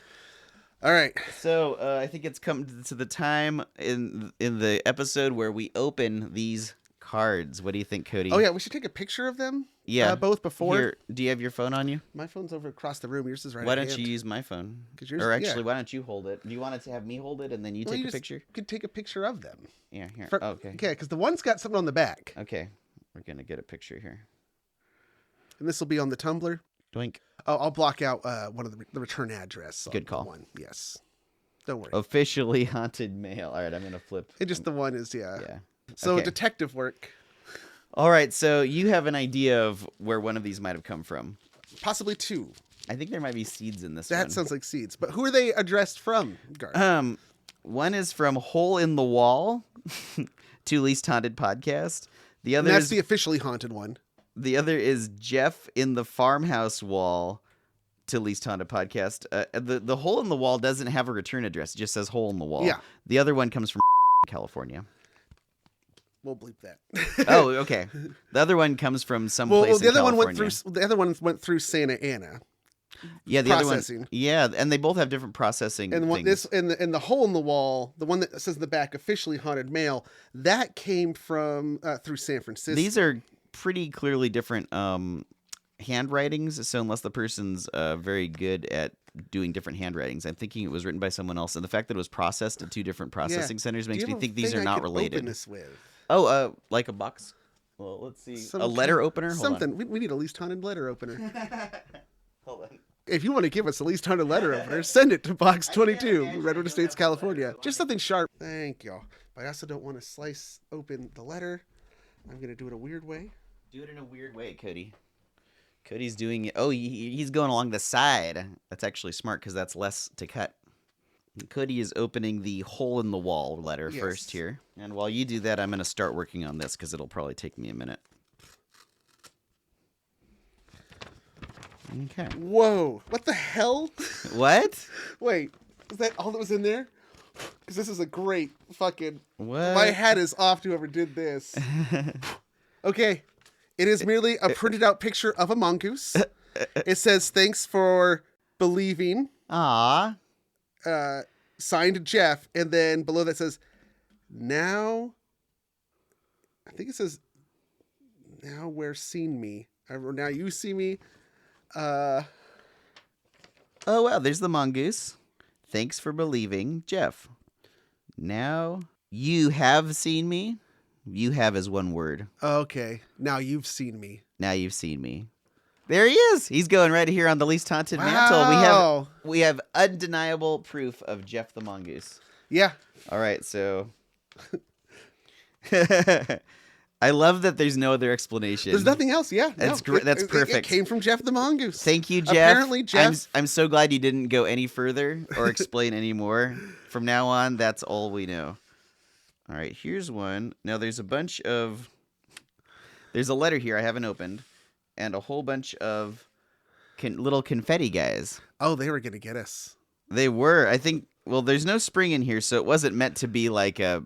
All right. So I think it's come to the time in the episode where we open these cards. What do you think, Cody? Oh yeah, we should take a picture of them. Yeah, both before. Here, do you have your phone on you? My phone's over across the room. Yours is right. Why don't you use my phone? Why don't you hold it? Do you want it to have me hold it and then you take a picture? You could take a picture of them. Yeah. Here. Okay. Okay, because the one's got something on the back. Okay, we're gonna get a picture here. And this will be on the Tumblr. Doink. Oh, I'll block out one of the return address. Good call. One. Yes. Don't worry. Officially haunted mail. All right, I'm going to flip. The one is, yeah. So Okay. detective work. All right, so you have an idea of where one of these might have come from. Possibly two. I think there might be seeds in this one. That sounds like seeds. But who are they addressed from, Garth? One is from Hole in the Wall, to Least Haunted Podcast. The other that's the officially haunted one. The other is Jeff in the Farmhouse Wall, to Least Haunted Podcast. The Hole in the Wall doesn't have a return address. It just says Hole in the Wall. Yeah. The other one comes from California. We'll bleep that. Oh, okay. The other one comes from someplace in California. The other one went through Santa Ana. Yeah, the processing. Other one. Yeah, and they both have different processing and things. The Hole in the Wall, the one that says in the back officially haunted mail, that came from through San Francisco. These are pretty clearly different handwritings, so unless the person's very good at doing different handwritings, I'm thinking it was written by someone else, and the fact that it was processed at two different processing centers makes me think these are not related. Open this with? Oh, like a box. Well, let's see. A letter opener. Hold on. We need a Least Haunted letter opener. Hold on. If you want to give us a Least Haunted letter opener, send it to Box 22, Redwood Estates, California. Just something sharp. Thank you. But I also don't want to slice open the letter. I'm going to do it a weird way. Do it in a weird way, Cody. Cody's doing it. Oh, he's going along the side. That's actually smart because that's less to cut. Cody is opening the Hole in the Wall letter first here. And while you do that, I'm going to start working on this because it'll probably take me a minute. Okay. Whoa. What the hell? What? Wait. Is that all that was in there? Because this is a great fucking... What? My hat is off to whoever did this. Okay. It is merely a printed out picture of a mongoose. It says, thanks for believing. Aww. Signed Jeff. And then below that says, now, I think it says, now where seen me. Or now you see me. Oh, wow. There's the mongoose. Thanks for believing, Jeff. Now you have seen me. You have is one word. Okay. Now you've seen me. Now you've seen me. There he is. He's going right here on the Least Haunted Mantle. We have undeniable proof of Jeff the Mongoose. Yeah. All right, so I love that there's no other explanation. There's nothing else. Yeah. That's great. That's perfect. It came from Jeff the Mongoose. Thank you, Jeff. Apparently, Jeff. I'm so glad you didn't go any further or explain any more. From now on, that's all we know. All right, here's one. Now, there's a letter here I haven't opened, and a whole bunch of little confetti guys. Oh, they were going to get us. They were. I think, well, there's no spring in here, so it wasn't meant to be like a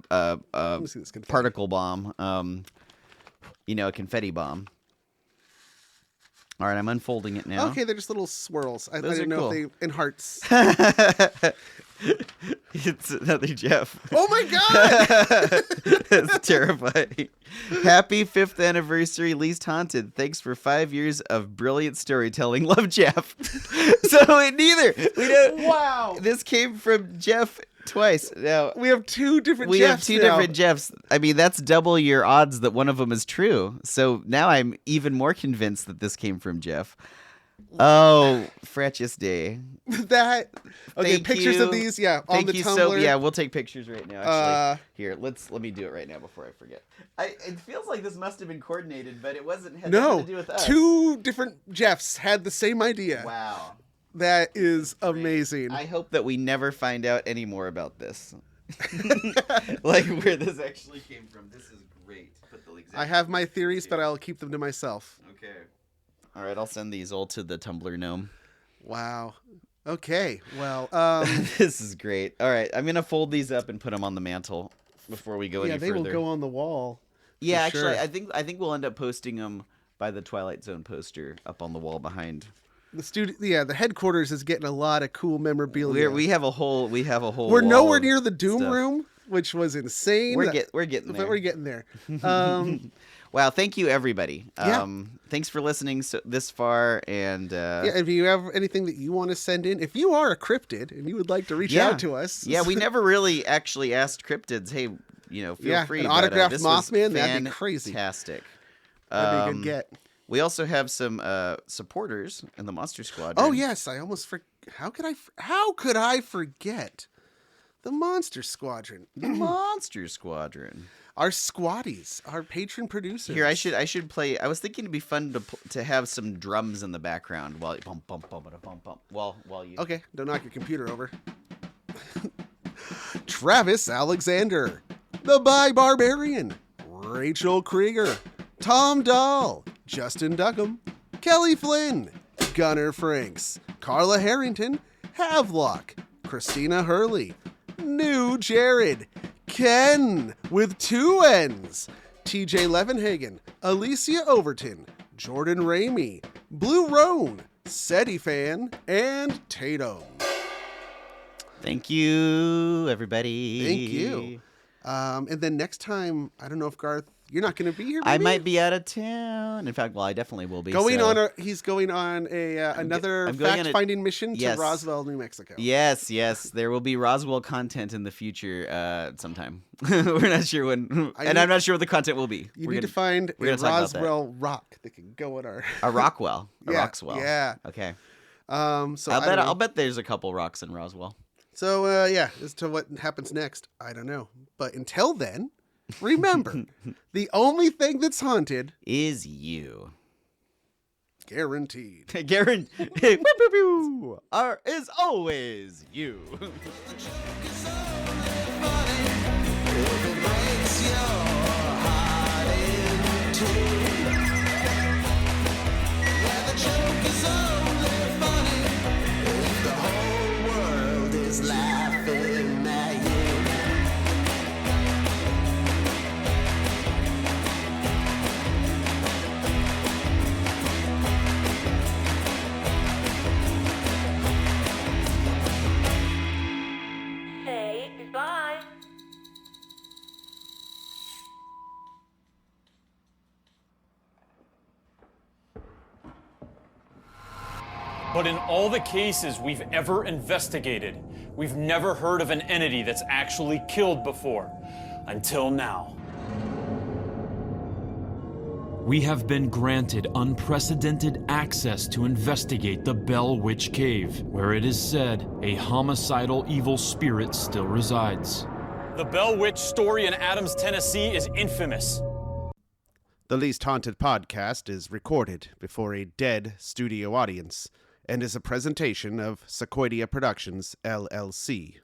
particle bomb, a confetti bomb. All right, I'm unfolding it now. Okay, they're just little swirls. I Those didn't are know cool. if they in hearts. It's another Jeff. Oh my God! That's terrifying. Happy 5th anniversary, Least Haunted. Thanks for 5 years of brilliant storytelling. Love, Jeff. So neither. We don't. Wow. This came from Jeff twice. Now we have two different. We Jeffs have two different Jeffs. I mean, that's double your odds that one of them is true. So now I'm even more convinced that this came from Jeff. Oh, Fratchus Day. That okay? Thank pictures you. of these, yeah, on Thank the you Tumblr. so. Yeah, we'll take pictures right now. Actually, here, let me do it right now before I forget. It feels like this must have been coordinated, but it wasn't. Had nothing to do with us. Two different Jeffs had the same idea. Wow, that is amazing. I hope that we never find out any more about this, like where this actually came from. This is great. I have my theories, but I'll keep them to myself. Okay. All right, I'll send these all to the Tumblr gnome. Wow. Okay. Well, this is great. All right, I'm gonna fold these up and put them on the mantle before we go any further. Yeah, they will go on the wall. Yeah, for actually, sure. I think we'll end up posting them by the Twilight Zone poster up on the wall behind. The studio. Yeah, the headquarters is getting a lot of cool memorabilia. We have a whole. We're wall nowhere of near the Doom stuff. room, which was insane. We're getting there. But we're getting there. Wow, thank you everybody. Yeah. Thanks for listening this far, and yeah, if you have anything that you want to send in, if you are a cryptid and you would like to reach out to us, yeah, we never really actually asked cryptids, hey, feel free. An but, autographed this was Mothman, that'd be crazy. Fantastic. That'd be a good get. We also have some supporters in the Monster Squadron. Oh yes, I almost How could I forget the Monster Squadron? The Monster Squadron. Our squatties, our patron producers. Here, I should play. I was thinking it'd be fun to have some drums in the background while bump bump bump bump bump while you. Okay, don't knock your computer over. Travis Alexander, the Bi Barbarian, Rachel Krieger, Tom Dahl, Justin Duckham, Kelly Flynn, Gunnar Franks, Carla Harrington, Havelock, Christina Hurley, New Jared, Ken with 2 N's, TJ Levenhagen, Alicia Overton, Jordan Ramey, Blue Roan, Seti Fan, and Tatum. Thank you, everybody. Thank you. And then next time, I don't know if Garth, you're not going to be here. I might be out of town. In fact, I definitely will be. He's going on another fact-finding mission to Roswell, New Mexico. Yes, there will be Roswell content in the future sometime. We're not sure when, I'm not sure what the content will be. You need to find a Roswell rock that can go in our a Rockwell, a Roxwell. Yeah. Okay. So I'll bet there's a couple rocks in Roswell. So as to what happens next, I don't know. But until then, remember, the only thing that's haunted is you. Guaranteed. Guaranteed. Is always you. Laughing at you. Say goodbye. But in all the cases we've ever investigated, we've never heard of an entity that's actually killed before. Until now. we have been granted unprecedented access to investigate the Bell Witch Cave, where it is said a homicidal evil spirit still resides. The Bell Witch story in Adams, Tennessee is infamous. The Least Haunted podcast is recorded before a dead studio audience and is a presentation of Sequoia Productions, LLC.